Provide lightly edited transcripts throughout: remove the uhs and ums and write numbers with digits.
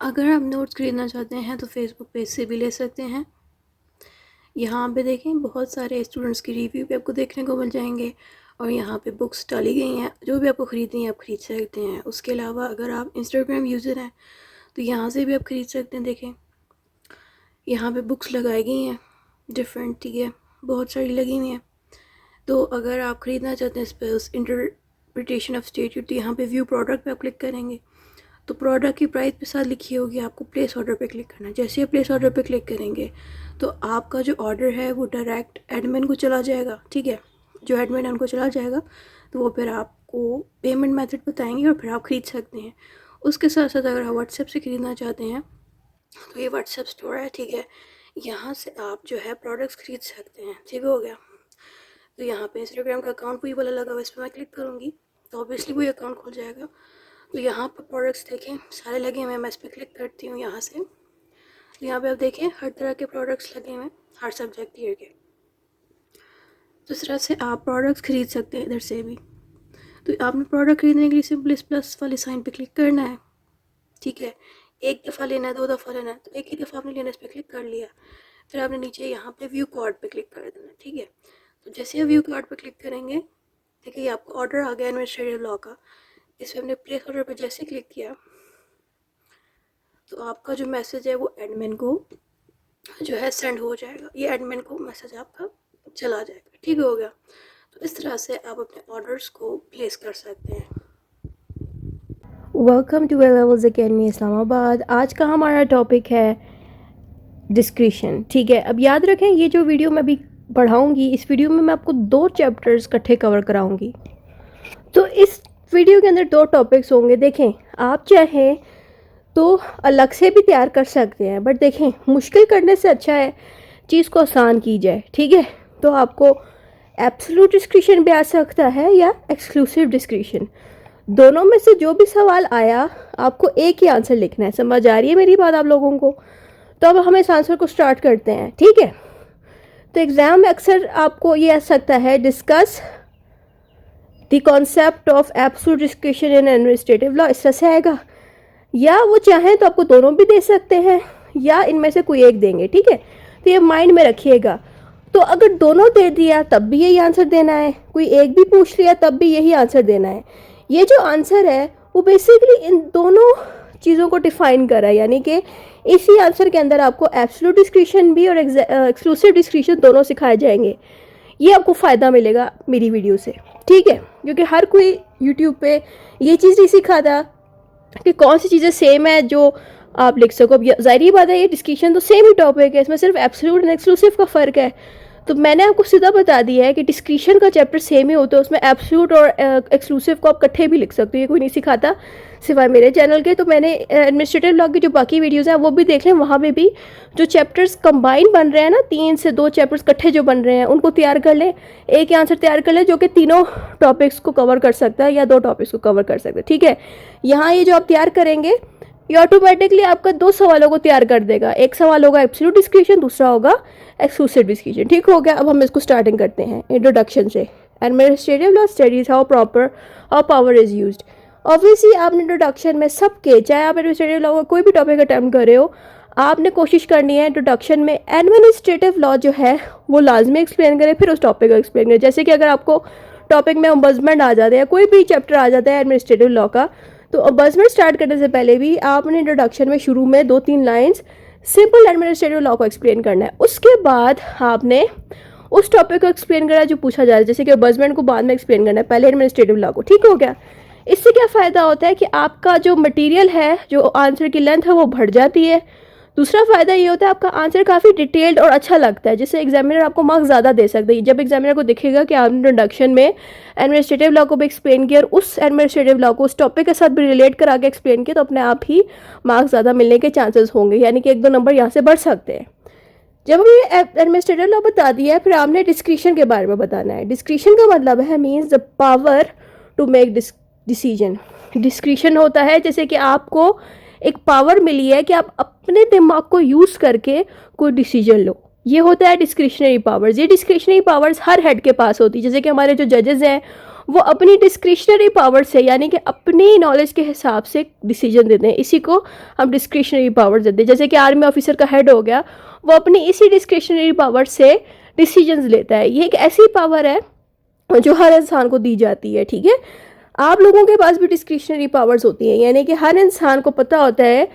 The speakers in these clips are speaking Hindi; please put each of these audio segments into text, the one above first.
अगर आप नोट्स खरीदना चाहते हैं तो फेसबुक पेज से भी ले सकते हैं। यहाँ पे देखें बहुत सारे स्टूडेंट्स की रिव्यू भी आपको देखने को मिल जाएंगे और यहाँ पे बुक्स डाली गई हैं, जो भी आपको ख़रीदनी है आप ख़रीद सकते हैं। उसके अलावा अगर आप इंस्टाग्राम यूज़र हैं तो यहाँ से भी आप ख़रीद सकते हैं। देखें यहाँ पे बुक्स लगाई गई हैं डिफरेंट, ठीक है, बहुत सारी लगी हुई हैं। तो अगर आप ख़रीदना चाहते हैं स्पेल्स इंटरप्रिटेशन ऑफ स्टेट्यूट, तो यहाँ पे व्यू प्रोडक्ट पे आप क्लिक करेंगे तो प्रोडक्ट की प्राइस के साथ लिखी होगी, आपको प्लेस ऑर्डर पे क्लिक करना है। जैसे आप प्लेस ऑर्डर पे क्लिक करेंगे तो आपका जो ऑर्डर है वो डायरेक्ट एडमिन को चला जाएगा, ठीक है। जो एडमिन है उनको चला जाएगा तो वो फिर आपको पेमेंट मेथड बताएंगे और फिर आप ख़रीद सकते हैं। उसके साथ साथ अगर आप व्हाट्सएप से ख़रीदना चाहते हैं तो ये व्हाट्सएप स्टोर है, ठीक है। यहाँ से आप जो है प्रोडक्ट्स ख़रीद सकते हैं, ठीक हो गया। तो यहाँ पे इंस्टाग्राम का अकाउंट वही वाला लगा हुआ है, इस पर मैं क्लिक करूँगी तो ऑब्वियसली वही अकाउंट खुल जाएगा। तो यहाँ पर प्रोडक्ट्स देखें सारे लगे हुए हैं, मैं इस पर क्लिक करती हूँ यहाँ से। तो यहाँ पे आप देखें हर तरह के प्रोडक्ट्स लगे हुए हैं, हर सब्जेक्ट ईयर के। तो इस तरह से आप प्रोडक्ट्स ख़रीद सकते हैं इधर से भी। तो आपने प्रोडक्ट ख़रीदने के लिए सिंपल इस प्लस वाले साइन पे क्लिक करना है, ठीक है। एक दफ़ा लेना है, 2 दफ़ा लेना है, तो एक ही दफ़ा आपने लेना, इस पर क्लिक कर लिया। फिर आपने नीचे यहाँ पे व्यू कार्ड पे क्लिक कर देना, ठीक है। तो जैसे आप व्यू कार्ड पे क्लिक करेंगे, देखिए आपको ऑर्डर आ गया एडमिनिस्ट्रेटिव लॉ का। इस पर हमने प्लेस ऑर्डर पे जैसे क्लिक किया तो आपका जो मैसेज है वो एडमिन को जो है सेंड हो जाएगा। ये एडमिन को मैसेज आपका चला जाएगा, ठीक हो गया। तो इस तरह से आप अपने ऑर्डर्स को प्लेस कर सकते हैं। Welcome to well levels academy Islamabad. आज का हमारा टॉपिक है डिस्क्रिशन, ठीक है। अब याद रखें ये जो वीडियो मैं अभी पढ़ाऊँगी, इस वीडियो में मैं आपको 2 चैप्टर्स इकट्ठे कवर कराऊँगी। तो इस वीडियो के अंदर 2 टॉपिक्स होंगे। देखें आप चाहें तो अलग से भी तैयार कर सकते हैं, बट देखें मुश्किल करने से अच्छा है चीज़ को आसान की जाए, ठीक है। तो आपको एब्सोल्यूट डिस्क्रिशन भी आ सकता है या एक्सक्लूसिव डिस्क्रिशन, दोनों में से जो भी सवाल आया आपको एक ही आंसर लिखना है। समझ आ रही है मेरी बात आप लोगों को? तो अब हम इस आंसर को स्टार्ट करते हैं, ठीक है। तो एग्ज़ाम में अक्सर आपको ये आ सकता है discuss the concept of absolute discretion in administrative law, इस तरह से आएगा। या वो चाहें तो आपको दोनों भी दे सकते हैं या इनमें से कोई एक देंगे, ठीक है। तो ये माइंड में रखिएगा। तो अगर दोनों दे दिया तब भी यही आंसर देना है, कोई एक भी पूछ लिया तब भी यही आंसर देना है। ये जो आंसर है वो बेसिकली इन दोनों चीज़ों को डिफाइन कर रहा है, यानी कि इसी आंसर के अंदर आपको एब्सोल्यूट डिस्क्रिशन भी और एक्सक्लूसिव डिस्क्रिशन दोनों सिखाए जाएंगे। ये आपको फ़ायदा मिलेगा मेरी वीडियो से, ठीक है, क्योंकि हर कोई यूट्यूब पे ये चीज़ नहीं सिखाता कि कौन सी चीज़ें सेम है जो आप लिख सको। अब ज़ाहिर बात है ये डिस्क्रिशन तो सेम ही टॉपिक है, इसमें सिर्फ एब्सोल्यूट एंड एक्सक्लूसिव का फ़र्क है। तो मैंने आपको सीधा बता दिया है कि डिस्क्रिशन का चैप्टर सेम ही होता है, उसमें एब्सोल्यूट और एक्सक्लूसिव को आप इकट्ठे भी लिख सकते हो, ये कोई नहीं सिखाता सिवाय मेरे चैनल के। तो मैंने एडमिनिस्ट्रेटिव लॉ की जो बाकी वीडियोज़ हैं वो भी देख लें, वहाँ पे भी जो चैप्टर्स कंबाइन बन रहे हैं ना, 3 से 2 चैप्टर्स इकट्ठे जो बन रहे हैं उनको तैयार कर लें। एक ही आंसर तैयार कर लें जो कि तीनों टॉपिक्स को कवर कर सकता है या 2 टॉपिक्स को कवर कर सकता है, ठीक है। यहाँ ये जो आप तैयार करेंगे ये ऑटोमेटिकली आपका 2 सवालों को तैयार कर देगा। एक सवाल होगा एब्सोल्यूट डिस्क्रिशन, दूसरा होगा एक्सक्लूसिव डिस्क्रिशन, ठीक हो गया। अब हम इसको स्टार्टिंग करते हैं इंट्रोडक्शन से। Administrative law studies how power is used. Obviously आपने इंट्रोडक्शन में सबके, चाहे आप एडमिनिस्ट्रेटिव लॉ का कोई भी टॉपिक अटैम्प्ट कर रहे हो, आपने कोशिश करनी है इंट्रोडक्शन में एडमिनिस्ट्रेटिव लॉ जो है वो लाजमी एक्सप्लेन करें, फिर उस टॉपिक को एक्सप्लेन करें। जैसे कि अगर आपको टॉपिक में अम्बजमेंट आ जाता है या कोई भी चैप्टर आ जाता है एडमिनिस्ट्रेटिव लॉ का, तो अम्बजमेंट स्टार्ट करने से पहले भी आपने इंट्रोडक्शन में शुरू में 2-3 लाइंस सिंपल एडमिनिस्ट्रेटिव लॉ को एक्सप्लेन करना है। उसके बाद आपने उस टॉपिक को एक्सप्लेन करना है जो पूछा जा रहा है, जैसे कि अम्बजमेंट को बाद में एक्सप्लेन करना है, पहले एडमिनिस्ट्रेटिव लॉ को, ठीक हो गया। इससे क्या फ़ायदा होता है कि आपका जो मटेरियल है, जो आंसर की लेंथ है वो बढ़ जाती है। दूसरा फ़ायदा ये होता है आपका आंसर काफ़ी डिटेल्ड और अच्छा लगता है, जिससे एग्जामिनर आपको मार्क्स ज़्यादा दे सकते हैं। जब एग्जामिनर को दिखेगा कि आपने इंट्रोडक्शन में एडमिनिस्ट्रेटिव लॉ को भी एक्सप्लेन किया और उस एडमिनिस्ट्रेटिव लॉ को उस टॉपिक के साथ भी रिलेट करा के एक्सप्लेन किया, तो अपने आप ही मार्क्स ज़्यादा मिलने के चांसेस होंगे, यानी कि 1-2 नंबर यहाँ से बढ़ सकते हैं। जब हमने एडमिनिस्ट्रेटिव लॉ बता दिया है, फिर आपने डिस्क्रिशन के बारे में बताना है। डिस्क्रिशन का मतलब है means the power to make decision. Discretion होता है जैसे कि आपको एक पावर मिली है कि आप अपने दिमाग को यूज़ करके कोई डिसीजन लो, ये होता है डिस्क्रिशनरी पावर्स। ये डिस्क्रिशनरी पावर्स हर हेड के पास होती है। जैसे कि हमारे जो जजेस हैं वो अपनी डिस्क्रिशनरी पावर से यानी कि अपनी नॉलेज के हिसाब से डिसीजन देते हैं। इसी को हम डिस्क्रिशनरी पावर देते हैं। जैसे कि आर्मी ऑफिसर का हेड हो गया, वो अपनी इसी डिस्क्रिशनरी पावर से डिसीजंस लेता है। ये एक ऐसी पावर है जो हर इंसान को दी जाती है, ठीक है। आप लोगों के पास भी डिस्क्रिशनरी पावर्स होती हैं, यानी कि हर इंसान को पता होता है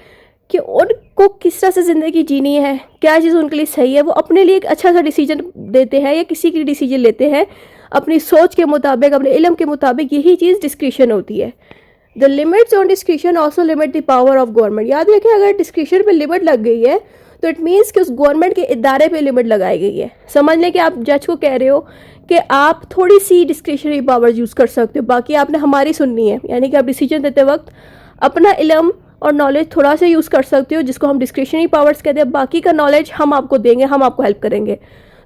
कि उनको किस तरह से ज़िंदगी जीनी है, क्या चीज़ उनके लिए सही है। वो अपने लिए एक अच्छा सा डिसीजन देते हैं या किसी की डिसीजन लेते हैं अपनी सोच के मुताबिक, अपने इल्म के मुताबिक। यही चीज़ डिस्क्रिशन होती है। The limits on discretion also limit the power of government. याद रखें, अगर डिस्क्रिशन पे लिमिट लग गई है तो इट मीन्स कि उस गवर्नमेंट के इदारे पे लिमिट लगाई गई है। समझ लें कि आप जज को कह रहे हो कि आप थोड़ी सी डिस्क्रिशनरी पावर यूज़ कर सकते हो, बाकी आपने हमारी सुननी है। यानी कि आप डिसीजन देते वक्त अपना इल्म और नॉलेज थोड़ा सा यूज़ कर सकते हो, जिसको हम डिस्क्रिशनरी पावर्स कहते हैं। बाकी का नॉलेज हम आपको देंगे, हम आपको हेल्प करेंगे।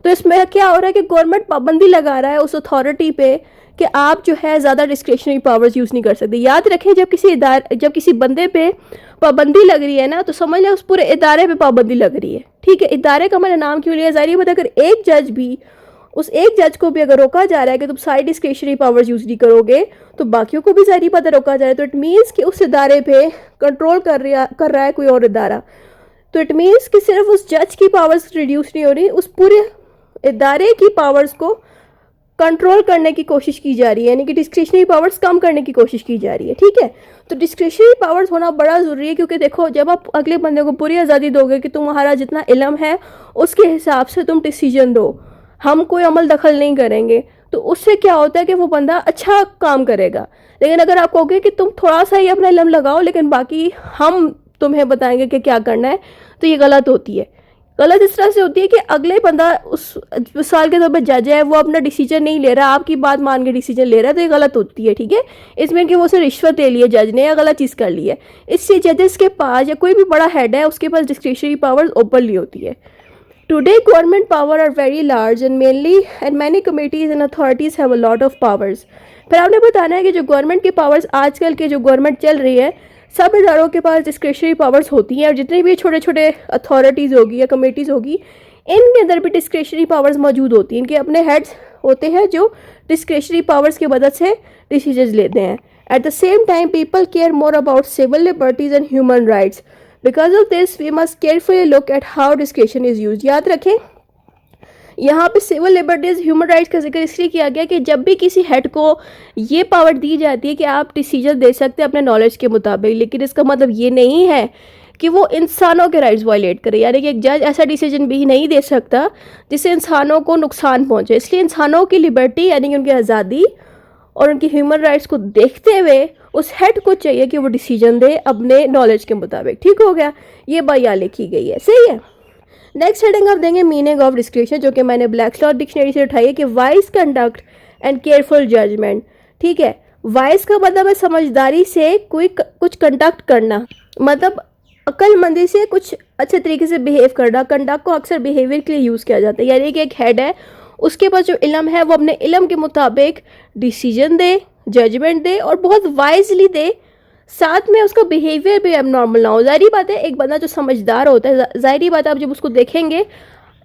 तो इसमें क्या हो रहा है कि गवर्नमेंट पाबंदी लगा रहा है उस अथॉरिटी पे कि आप जो है ज़्यादा डिस्क्रिशनरी पावर्स यूज़ नहीं कर सकते। याद रखें, जब किसी बंदे पे पाबंदी लग रही है ना, तो समझ लें उस पूरे इदारे पे पाबंदी लग रही है, ठीक है। इदारे का मैंने नाम क्यों लिया, ज़ाहिर बात है अगर एक जज भी, उस एक जज को भी अगर रोका जा रहा है कि तुम सारी डिस्क्रिशनरी पावर्स यूज़ नहीं करोगे, तो बाकियों को भी ज़ाहिर बात है रोका जा रहा है। तो इट मीन्स कि उस इदारे पे कंट्रोल कर रहा है कोई और इदारा। तो इट मीन्स कि सिर्फ उस जज की पावर्स रिड्यूस नहीं हो रही, उस पूरे इदारे की पावर्स को कंट्रोल करने की कोशिश की जा रही है, यानी कि डिस्क्रिशनरी पावर्स कम करने की कोशिश की जा रही है, ठीक है। तो डिस्क्रिशनरी पावर्स होना बड़ा ज़रूरी है, क्योंकि देखो, जब आप अगले बंदे को पूरी आज़ादी दोगे कि तुम्हारा जितना इल्म है उसके हिसाब से तुम डिसीजन दो, हम कोई अमल दखल नहीं करेंगे, तो उससे क्या होता है कि वो बंदा अच्छा काम करेगा। लेकिन अगर आप कहोगे कि तुम थोड़ा सा ही अपना इल्म लगाओ, लेकिन बाकी हम तुम्हें बताएंगे कि क्या करना है, तो ये गलत होती है। गलत इस तरह से होती है कि अगले बंदा उस मिसाल के तौर पर जज है, वो अपना डिसीजन नहीं ले रहा, आपकी बात मान के डिसीजन ले रहा है, तो ये गलत होती है, ठीक है। इसमें कि वो उसे रिश्वत ले ली है जज ने या गलत चीज़ कर ली है। इससे जजेस के पास या कोई भी बड़ा हेड है उसके पास डिस्क्रिशनरी पावर्स ओपनली होती है। Today government power are very large and many committees and authorities have a lot of powers. फिर आपने बताना है कि जो गवर्नमेंट के पावर्स, आजकल के जो गवर्नमेंट चल रही है, सब इदारों के पास डिस्क्रिशनरी पावर्स होती हैं, और जितने भी छोटे छोटे अथॉरिटीज़ होगी या कमेटीज़ होगी, इनके अंदर भी डिस्क्रिशनरी पावर्स मौजूद होती हैं। इनके अपने हेड्स होते हैं जो डिस्क्रिशनरी पावर्स की मदद से डिसीजन लेते हैं। At the same time people care more about civil liberties and human rights. Because of this we must carefully look at how discretion is use. याद रखें, यहाँ पे सिविल लिबर्टीज, ह्यूमन राइट्स का जिक्र इसलिए किया गया कि जब भी किसी हेड को ये पावर दी जाती है कि आप डिसीजन दे सकते हैं अपने नॉलेज के मुताबिक, लेकिन इसका मतलब ये नहीं है कि वो इंसानों के राइट्स वायलेट करे। यानी कि एक जज ऐसा डिसीजन भी नहीं दे सकता जिससे इंसानों को नुकसान पहुंचे। इसलिए इंसानों की लिबर्टी यानी कि उनकी आज़ादी और उनकी ह्यूमन राइट्स को देखते हुए उस हेड को चाहिए कि वो डिसीजन दे अपने नॉलेज के मुताबिक। ठीक हो गया, ये बात यहाँ लिखी गई है, सही है। नेक्स्ट हेडिंग आप देंगे मीनिंग ऑफ डिस्क्रिशन, जो कि मैंने ब्लैकस्लॉट डिक्शनरी से उठाई है कि wise conduct and careful judgement. ठीक है, वाइज का मतलब है समझदारी से कुछ कंडक्ट करना, मतलब अक्लमंदी से कुछ अच्छे तरीके से बिहेव करना। कंडक्ट को अक्सर बिहेवियर के लिए यूज़ किया जाता है, यानी कि एक हेड है, उसके पास जो इल्म है वो अपने इल्म के मुताबिक डिसीजन दे, जजमेंट दे और बहुत वाइजली दे, साथ में उसका बिहेवियर भी एबनॉर्मल ना हो। ज़ाहिर बात है एक बंदा जो समझदार होता है, ज़ाहिर बात है आप जब उसको देखेंगे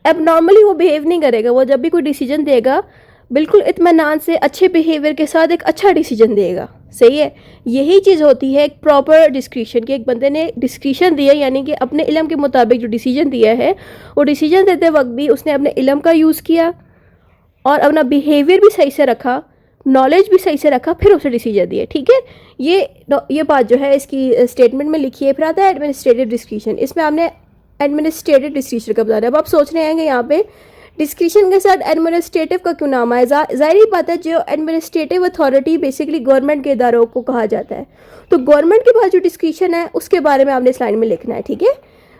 एबनॉर्मली वो बिहेव नहीं करेगा। वो जब भी कोई डिसीजन देगा बिल्कुल इत्मीनान से अच्छे बिहेवियर के साथ एक अच्छा डिसीजन देगा, सही है। यही चीज़ होती है एक प्रॉपर डिस्क्रिशन की। एक बंदे ने डिस्क्रिशन दिया यानी कि अपने इल्म के मुताबिक जो डिसीजन दिया है, वो डिसीजन देते वक्त भी उसने अपने इल्म का यूज़ किया और अपना बिहेवियर भी सही से रखा, नॉलेज भी सही से रखा, फिर उसे डिसीजन दिए। ठीक है, ये बात जो है इसकी स्टेटमेंट में लिखी है। फिर आता है एडमिनिस्ट्रेटिव डिस्क्रिशन। इसमें आपने एडमिनिस्ट्रेटिव डिस्क्रिशन का बता रहा है। अब आप सोच रहे हैं कि यहाँ पे डिस्क्रिशन के साथ एडमिनिस्ट्रेटिव का क्यों नाम है। ज़ाहिर बात है जो एडमिनिस्ट्रेटिव अथॉरिटी बेसिकली गवर्नमेंट के इदारों को कहा जाता है, तो गवर्नमेंट के पास जो डिस्क्रिशन है उसके बारे में आपने स्लाइड में लिखना है। ठीक है,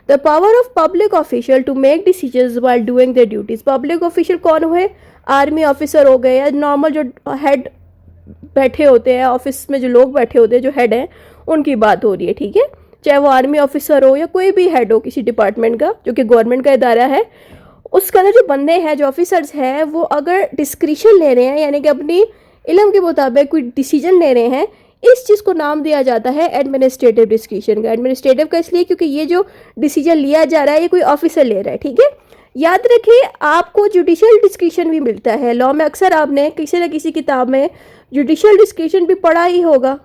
the power of public official to make decision while doing their duties. Public official कौन हुए, आर्मी ऑफिसर हो गए या नॉर्मल जो हेड बैठे होते हैं ऑफिस में, जो लोग बैठे होते हैं जो हेड हैं, उनकी बात हो रही है। ठीक है, चाहे वो आर्मी ऑफिसर हो या कोई भी हेड हो किसी डिपार्टमेंट का जो कि गवर्नमेंट का इदारा है, उसके अंदर जो बंदे हैं, जो ऑफिसर्स हैं, वो अगर डिस्क्रिशन ले रहे हैं यानी कि अपनी इल्म के मुताबिक कोई डिसीजन ले रहे हैं, इस चीज़ को नाम दिया जाता है एडमिनिस्ट्रेटिव डिस्क्रिशन का। एडमिनिस्ट्रेटिव का इसलिए क्योंकि ये जो डिसीजन लिया जा रहा है ये कोई ऑफिसर ले रहा है। ठीक है, याद रखें, आपको जुडिशियल डिस्क्रिशन भी मिलता है लॉ में। अक्सर आपने किसी न किसी किताब में जुडिशियल डिस्क्रिशन भी पढ़ा ही होगा।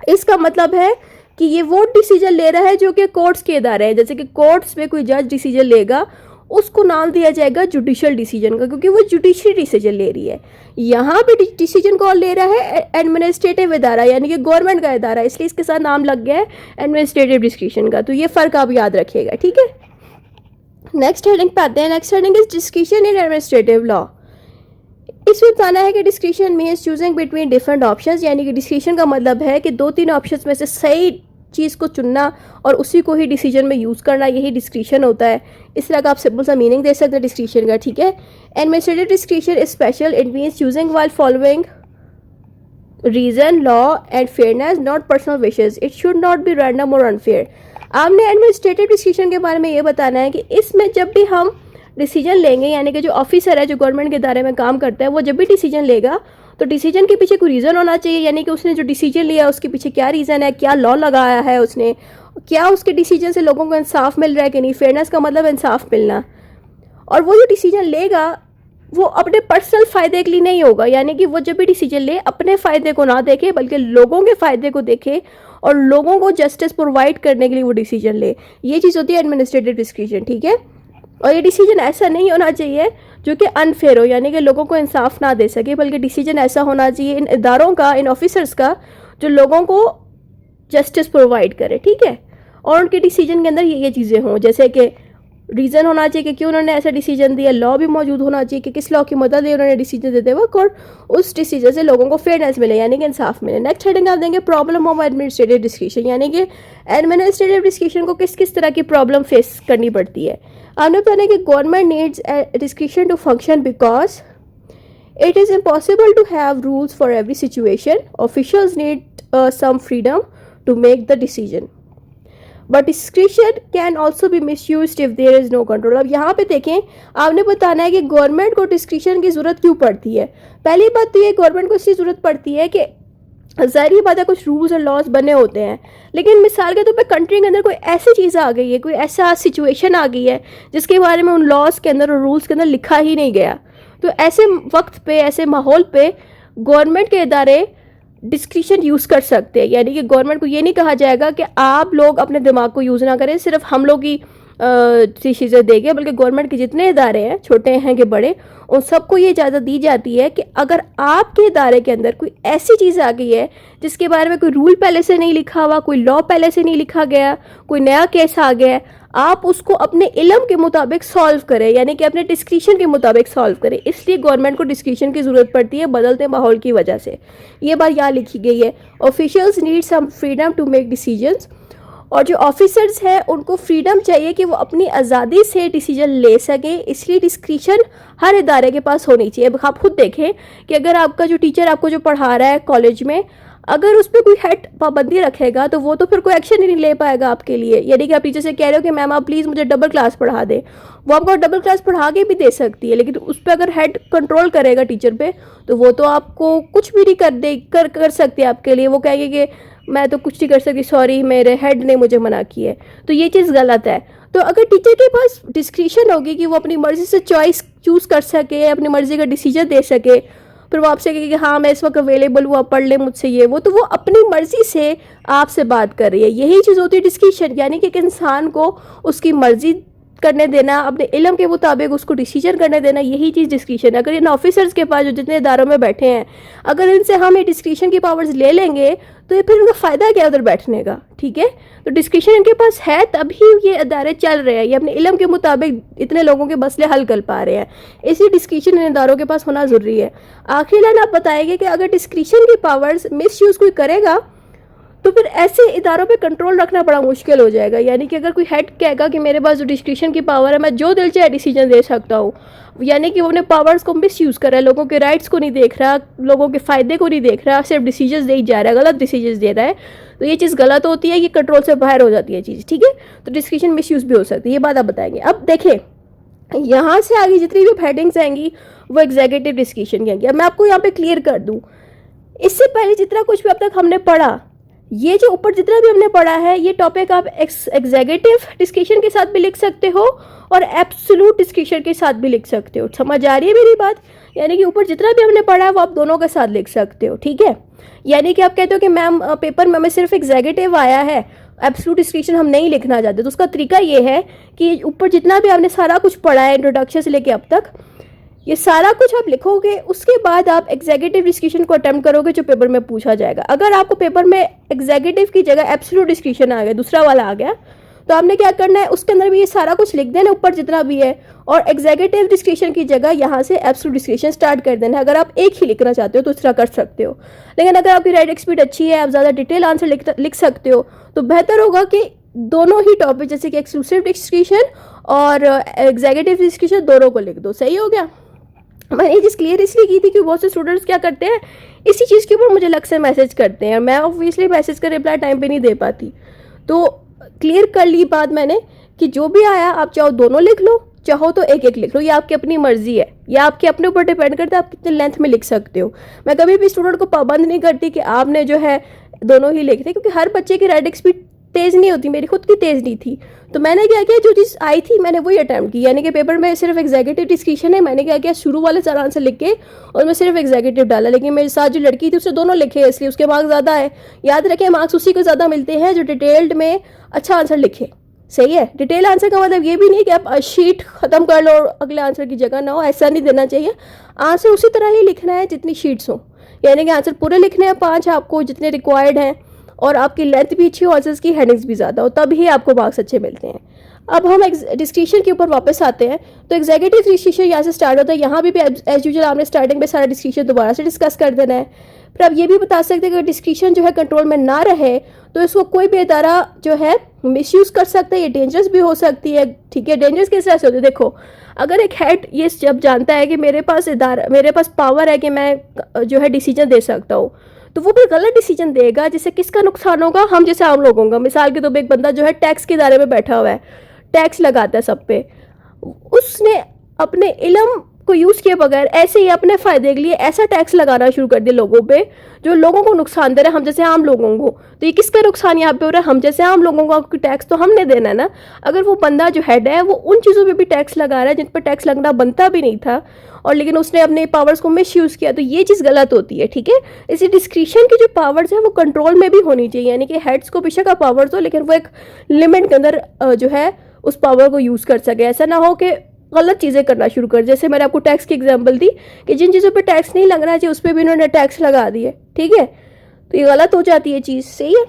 इसका मतलब है कि ये वो डिसीजन ले रहा है जो कि कोर्ट्स के इदारे हैं। जैसे कि कोर्ट्स में कोई जज डिसीजन लेगा, उसको नाम दिया जाएगा जुडिशियल डिसीजन का, क्योंकि वो जुडिशरी डिसीजन ले रही है। यहाँ पे डिसीजन कौन ले रहा है? एडमिनिस्ट्रेटिव इदारा, यानी कि गवर्नमेंट का इदारा, इसलिए इसके साथ नाम लग गया है एडमिनिस्ट्रेटिव डिस्क्रिशन का। तो ये फ़र्क आप याद रखिएगा, ठीक है। नेक्स्ट हेडिंग पे आते हैं। Next heading is discretion in administrative law. इसमें बताना है कि discretion means choosing between different options, यानी कि डिस्क्रिशन का मतलब है कि 2-3 ऑप्शंस में से सही चीज़ को चुनना और उसी को ही डिसीजन में यूज़ करना, यही डिस्क्रिशन होता है। इस तरह का आप सिंपल सा मीनिंग दे सकते हैं डिस्क्रिशन का, ठीक है। Administrative discretion is special, it means choosing while following reason, law and fairness, not personal wishes. It should not be random और अनफेयर। आपने एडमिनिस्ट्रेटिव डिस्क्रिशन के बारे में ये बताना है कि इसमें जब भी हम डिसीजन लेंगे, यानी कि जो ऑफिसर है जो गवर्नमेंट के दायरे में काम करता है, वो जब भी डिसीजन लेगा तो डिसीजन के पीछे कोई रीज़न होना चाहिए, यानी कि उसने जो डिसीजन लिया उसके पीछे क्या रीज़न है, क्या लॉ लगाया है उसने, क्या उसके डिसीजन से लोगों को इंसाफ मिल रहा है कि नहीं। फेयरनेस का मतलब इंसाफ मिलना। और वो जो डिसीजन लेगा वो अपने पर्सनल फ़ायदे के लिए नहीं होगा, यानी कि वो जब भी डिसीजन ले अपने फ़ायदे को ना देखे बल्कि लोगों के फ़ायदे को देखे और लोगों को जस्टिस प्रोवाइड करने के लिए वो डिसीजन ले। ये चीज़ होती है एडमिनिस्ट्रेटिव डिस्क्रिशन, ठीक है। और ये डिसीजन ऐसा नहीं होना चाहिए जो कि अनफेयर हो, यानी कि लोगों को इंसाफ ना दे सके, बल्कि डिसीजन ऐसा होना चाहिए इन इदारों का, इन ऑफिसर्स का, जो लोगों को जस्टिस प्रोवाइड करे, ठीक है। और उनके डिसीजन के अंदर ये चीज़ें हों, जैसे कि रीज़न होना चाहिए कि क्यों उन्होंने ऐसा डिसीजन दिया, लॉ भी मौजूद होना चाहिए कि किस लॉ की मदद है उन्होंने डिसीजन देते वक्त, और उस डिसीजन से लोगों को फेयरनेस मिले, यानी कि इंसाफ मिले। नेक्स्ट हेडिंग आप देंगे प्रॉब्लम ऑफ एडमिनिस्ट्रेटिव डिस्क्रिशन, यानी कि एडमिनिस्ट्रेटिव डिस्क्रिशन को किस किस तरह की प्रॉब्लम फेस करनी पड़ती है। आपने बताया कि government needs discretion to function because it is impossible to have rules for every situation. Officials need some freedom to make the decision, but discretion can also be misuse if there is no control. अब यहाँ पे देखें, आपने बताना है कि गवर्नमेंट को डिस्क्रिशन की ज़रूरत क्यों पड़ती है। पहली बात तो ये, गवर्नमेंट को इसकी ज़रूरत पड़ती है कि ज़ाहिर बात है कुछ रूल्स और लॉज बने होते हैं, लेकिन मिसाल के तौर पे कंट्री के अंदर कोई ऐसी चीज़ आ गई है, कोई ऐसा सिचुएशन आ गई है जिसके बारे में उन लॉज के अंदर और रूल्स के अंदर लिखा ही नहीं गया। तो ऐसे वक्त पे, ऐसे माहौल पे गवर्नमेंट के इदारे डिस्क्रिशन यूज़ कर सकते हैं, यानी कि गवर्नमेंट को ये नहीं कहा जाएगा कि आप लोग अपने दिमाग को यूज़ ना करें, सिर्फ हम लोग ही चीज़ें देंगे, बल्कि गवर्नमेंट के जितने इदारे हैं, छोटे हैं कि बड़े, उन सबको ये इजाज़त दी जाती है कि अगर आपके इदारे के अंदर कोई ऐसी चीज़ आ गई है जिसके बारे में कोई रूल पहले से नहीं लिखा हुआ, कोई लॉ पहले से नहीं लिखा गया, कोई नया केस आ गया है, आप उसको अपने इल्म के मुताबिक सॉल्व करें, यानी कि अपने डिस्क्रिशन के मुताबिक सॉल्व करें। इसलिए गवर्नमेंट को डिस्क्रिशन की ज़रूरत पड़ती है बदलते माहौल की वजह से। ये बात यहाँ लिखी गई है, officials need some freedom to make decisions. और जो ऑफिसर्स हैं उनको फ्रीडम चाहिए कि वो अपनी आज़ादी से डिसीजन ले सकें, इसलिए डिस्क्रिशन हर इदारे के पास होनी चाहिए। अब आप खुद देखें कि अगर आपका जो टीचर आपको जो पढ़ा रहा है कॉलेज में, अगर उस पर कोई हेड पाबंदी रखेगा तो वो तो फिर कोई एक्शन ही नहीं ले पाएगा आपके लिए। यानी कि आप टीचर से कह रहे हो कि मैम आप प्लीज़ मुझे डबल क्लास पढ़ा दें, वो आपको डबल क्लास पढ़ा के भी दे सकती है, लेकिन उस पर अगर हेड कंट्रोल करेगा टीचर पे तो वो तो आपको कुछ भी नहीं कर सकती आपके लिए। वो कहेंगे कि मैं तो कुछ नहीं कर सकती, सॉरी मेरे हेड ने मुझे मना की है। तो ये चीज़ गलत है। तो अगर टीचर के पास डिस्क्रिशन होगी कि वो अपनी मर्ज़ी से चॉइस चूज़ कर सके, अपनी मर्ज़ी का डिसीजन दे सके, फिर वो आपसे कहे कि हाँ मैं इस वक्त अवेलेबल हूँ, आप पढ़ ले मुझसे ये वो, तो वो अपनी मर्ज़ी से आपसे बात कर रही है। यही चीज़ होती है डिस्क्रिशन, यानी कि एक इंसान को उसकी मर्ज़ी करने देना, अपने इल्म के मुताबिक उसको डिसीजन करने देना, यही चीज़ डिस्क्रिशन है। अगर इन ऑफिसर्स के पास जो जितने इदारों में बैठे हैं, अगर इनसे हम ये डिस्क्रिशन की पावर्स ले लेंगे तो ये फिर उनका फ़ायदा क्या उधर बैठने का, ठीक है। तो डिस्क्रिशन इनके पास है तभी ये इदारे चल रहे हैं, ये अपने इल्म के मुताबिक इतने लोगों के मसले हल कर पा रहे हैं, इसलिए डिस्क्रिशन इन इदारों के पास होना ज़रूरी है। आखिरी लाइन आप बताएंगे कि अगर डिस्क्रिशन की पावर्स मिस यूज़ कोई करेगा तो फिर ऐसे इदारों पे कंट्रोल रखना बड़ा मुश्किल हो जाएगा। यानी कि अगर कोई हेड कहेगा कि मेरे पास जो डिस्क्रिशन की पावर है, मैं जो दिल चाहे डिसीजन दे सकता हूँ, यानी कि वो अपने पावर्स को मिस यूज़ कर रहा है, लोगों के राइट्स को नहीं देख रहा, लोगों के फ़ायदे को नहीं देख रहा, सिर्फ डिसीजन दे ही जा रहा है, गलत डिसीजन दे रहा है, तो ये चीज़ गलत होती है, ये कंट्रोल से बाहर हो जाती है चीज़, ठीक है। तो डिस्क्रिशन मिस यूज़ भी हो सकती है, ये बात आप बताएंगे। अब देखें, यहाँ से आगे जितनी भी हेडिंग्स आएंगी वो एग्जीक्यूटिव डिस्क्रिशन की आएंगी। अब मैं आपको यहाँ पे क्लियर कर दूँ, इससे पहले जितना कुछ भी अब तक हमने पढ़ा, ये जो ऊपर जितना भी हमने पढ़ा है ये टॉपिक आप एग्जीक्यूटिव डिस्कशन के साथ भी लिख सकते हो और एब्सोल्यूट डिस्कशन के साथ भी लिख सकते हो। समझ आ रही है मेरी बात? यानी कि ऊपर जितना भी हमने पढ़ा है वो आप दोनों के साथ लिख सकते हो, ठीक है। यानी कि आप कहते हो कि मैम पेपर में हमें सिर्फ एग्जीक्यूटिव आया है, एब्सोल्यूट डिस्कशन हम नहीं लिखना चाहते, तो उसका तरीका ये है कि ऊपर जितना भी आपने सारा कुछ पढ़ा है इंट्रोडक्शन से लेके अब तक, ये सारा कुछ आप लिखोगे, उसके बाद आप एग्जीक्यूटिव डिस्कशन को अटेम्प्ट करोगे जो पेपर में पूछा जाएगा। अगर आपको पेपर में एग्जीक्यूटिव की जगह एब्सोल्यूट डिस्कशन आ गया, दूसरा वाला आ गया, तो आपने क्या करना है, उसके अंदर भी ये सारा कुछ लिख देना ऊपर जितना भी है, और एग्जीक्यूटिव डिस्कशन की जगह यहाँ से एब्सोल्यूट डिस्कशन स्टार्ट कर देना है। अगर आप एक ही लिखना चाहते हो तो इस तरह कर सकते हो, लेकिन अगर आपकी राइटिंग स्पीड अच्छी है, आप ज़्यादा डिटेल आंसर लिख सकते हो, तो बेहतर होगा कि दोनों ही टॉपिक जैसे कि एक्सक्लूसिव डिस्कशन और एग्जीक्यूटिव डिस्कशन दोनों को लिख दो। सही हो गया? मैंने ये चीज़ क्लियर इसलिए की थी कि बहुत से स्टूडेंट्स क्या करते हैं, इसी चीज़ के ऊपर मुझे अलग से मैसेज करते हैं, मैं ऑब्वियसली मैसेज का रिप्लाई टाइम पे नहीं दे पाती। तो क्लियर कर ली बात मैंने कि जो भी आया आप चाहो दोनों लिख लो, चाहो तो एक एक लिख लो, ये आपकी अपनी मर्जी है, ये आपके अपने ऊपर डिपेंड करता है आप कितने लेंथ में लिख सकते हो। मैं कभी भी स्टूडेंट को पाबंद नहीं करती कि आपने जो है दोनों ही लिखते, क्योंकि हर बच्चे की राइटिंग स्पीड तेज़ नहीं होती, मेरी खुद की तेज़ नहीं थी। तो मैंने क्या किया, जो चीज़ आई थी मैंने वही अटैम्प्ट की, यानी कि पेपर में सिर्फ एग्जीक्यूटिव डिस्कशन है, मैंने क्या किया, शुरू वाले सारा आंसर लिख के और मैं सिर्फ एग्जीक्यूटिव डाला। लेकिन मेरे साथ जो लड़की थी उसने दोनों लिखे, इसलिए उसके मार्क्स ज़्यादा है। याद रखें, मार्क्स उसी को ज़्यादा मिलते हैं जो डिटेल्ड में अच्छा आंसर लिखे। सही है? डिटेल आंसर का मतलब ये भी नहीं कि आप शीट ख़त्म कर लो और अगले आंसर की जगह ना हो, ऐसा नहीं देना चाहिए। आंसर उसी तरह ही लिखना है जितनी शीट्स हो, यानी कि आंसर पूरे लिखने हैं 5 आपको जितने रिक्वायर्ड हैं, और आपकी लेंथ भी अच्छी हो, आंसर्स की हेडिंग्स भी ज़्यादा हो, तब ही आपको मार्क्स अच्छे मिलते हैं। अब हम डिस्कशन के ऊपर वापस आते हैं। तो एग्जीक्यूटिव डिस्कशन यहाँ से स्टार्ट होता है, यहाँ भी एज यूजुअल आपने स्टार्टिंग में सारा डिस्कशन दोबारा से डिस्कस कर देना है। फिर आप ये भी बता सकते हैं कि डिस्कशन जो है कंट्रोल में ना रहे तो इसको कोई भी इदारा जो है मिसयूज़ कर सकता है, ये डेंजरस भी हो सकती है। ठीक है, डेंजरस किस तरह से होती है? देखो, अगर एक हेड ये जब जानता है कि मेरे पास पावर है कि मैं जो है डिसीजन दे सकता हूँ, तो वो भी गलत डिसीजन देगा जिससे किसका नुकसान होगा? हम जैसे आम लोगों का। मिसाल के तौर पर एक बंदा जो है टैक्स के इदारे में बैठा हुआ है, टैक्स लगाता है सब पे, उसने अपने इल्म को यूज़ किए बगैर ऐसे ही अपने फ़ायदे के लिए ऐसा टैक्स लगाना शुरू कर दिया लोगों पे जो लोगों को नुकसान दे रहा है, हम जैसे आम लोगों को। तो ये किसका नुकसान यहाँ पे हो रहा है? हम जैसे आम लोगों को। आपकी टैक्स तो हमने देना है ना। अगर वो बंदा जो हेड है वो उन चीज़ों पे भी टैक्स लगा रहा है जिन पर टैक्स लगना बनता भी नहीं था, और लेकिन उसने अपने पावर्स को मिसयूज़ किया, तो ये चीज़ गलत होती है। ठीक है, इसी डिस्क्रिशन की जो पावर्स है वो कंट्रोल में भी होनी चाहिए, यानी कि हेड्स को बेशक का पावर्स हो लेकिन वो एक लिमिट के अंदर जो है उस पावर को यूज़ कर सके। ऐसा ना हो कि गलत चीज़ें करना शुरू कर। जैसे मैंने आपको टैक्स की एग्जांपल दी कि जिन चीज़ों पे टैक्स नहीं लगना चाहिए उस पर भी इन्होंने टैक्स लगा दिए। ठीक है, तो ये गलत हो जाती है चीज़। सही है?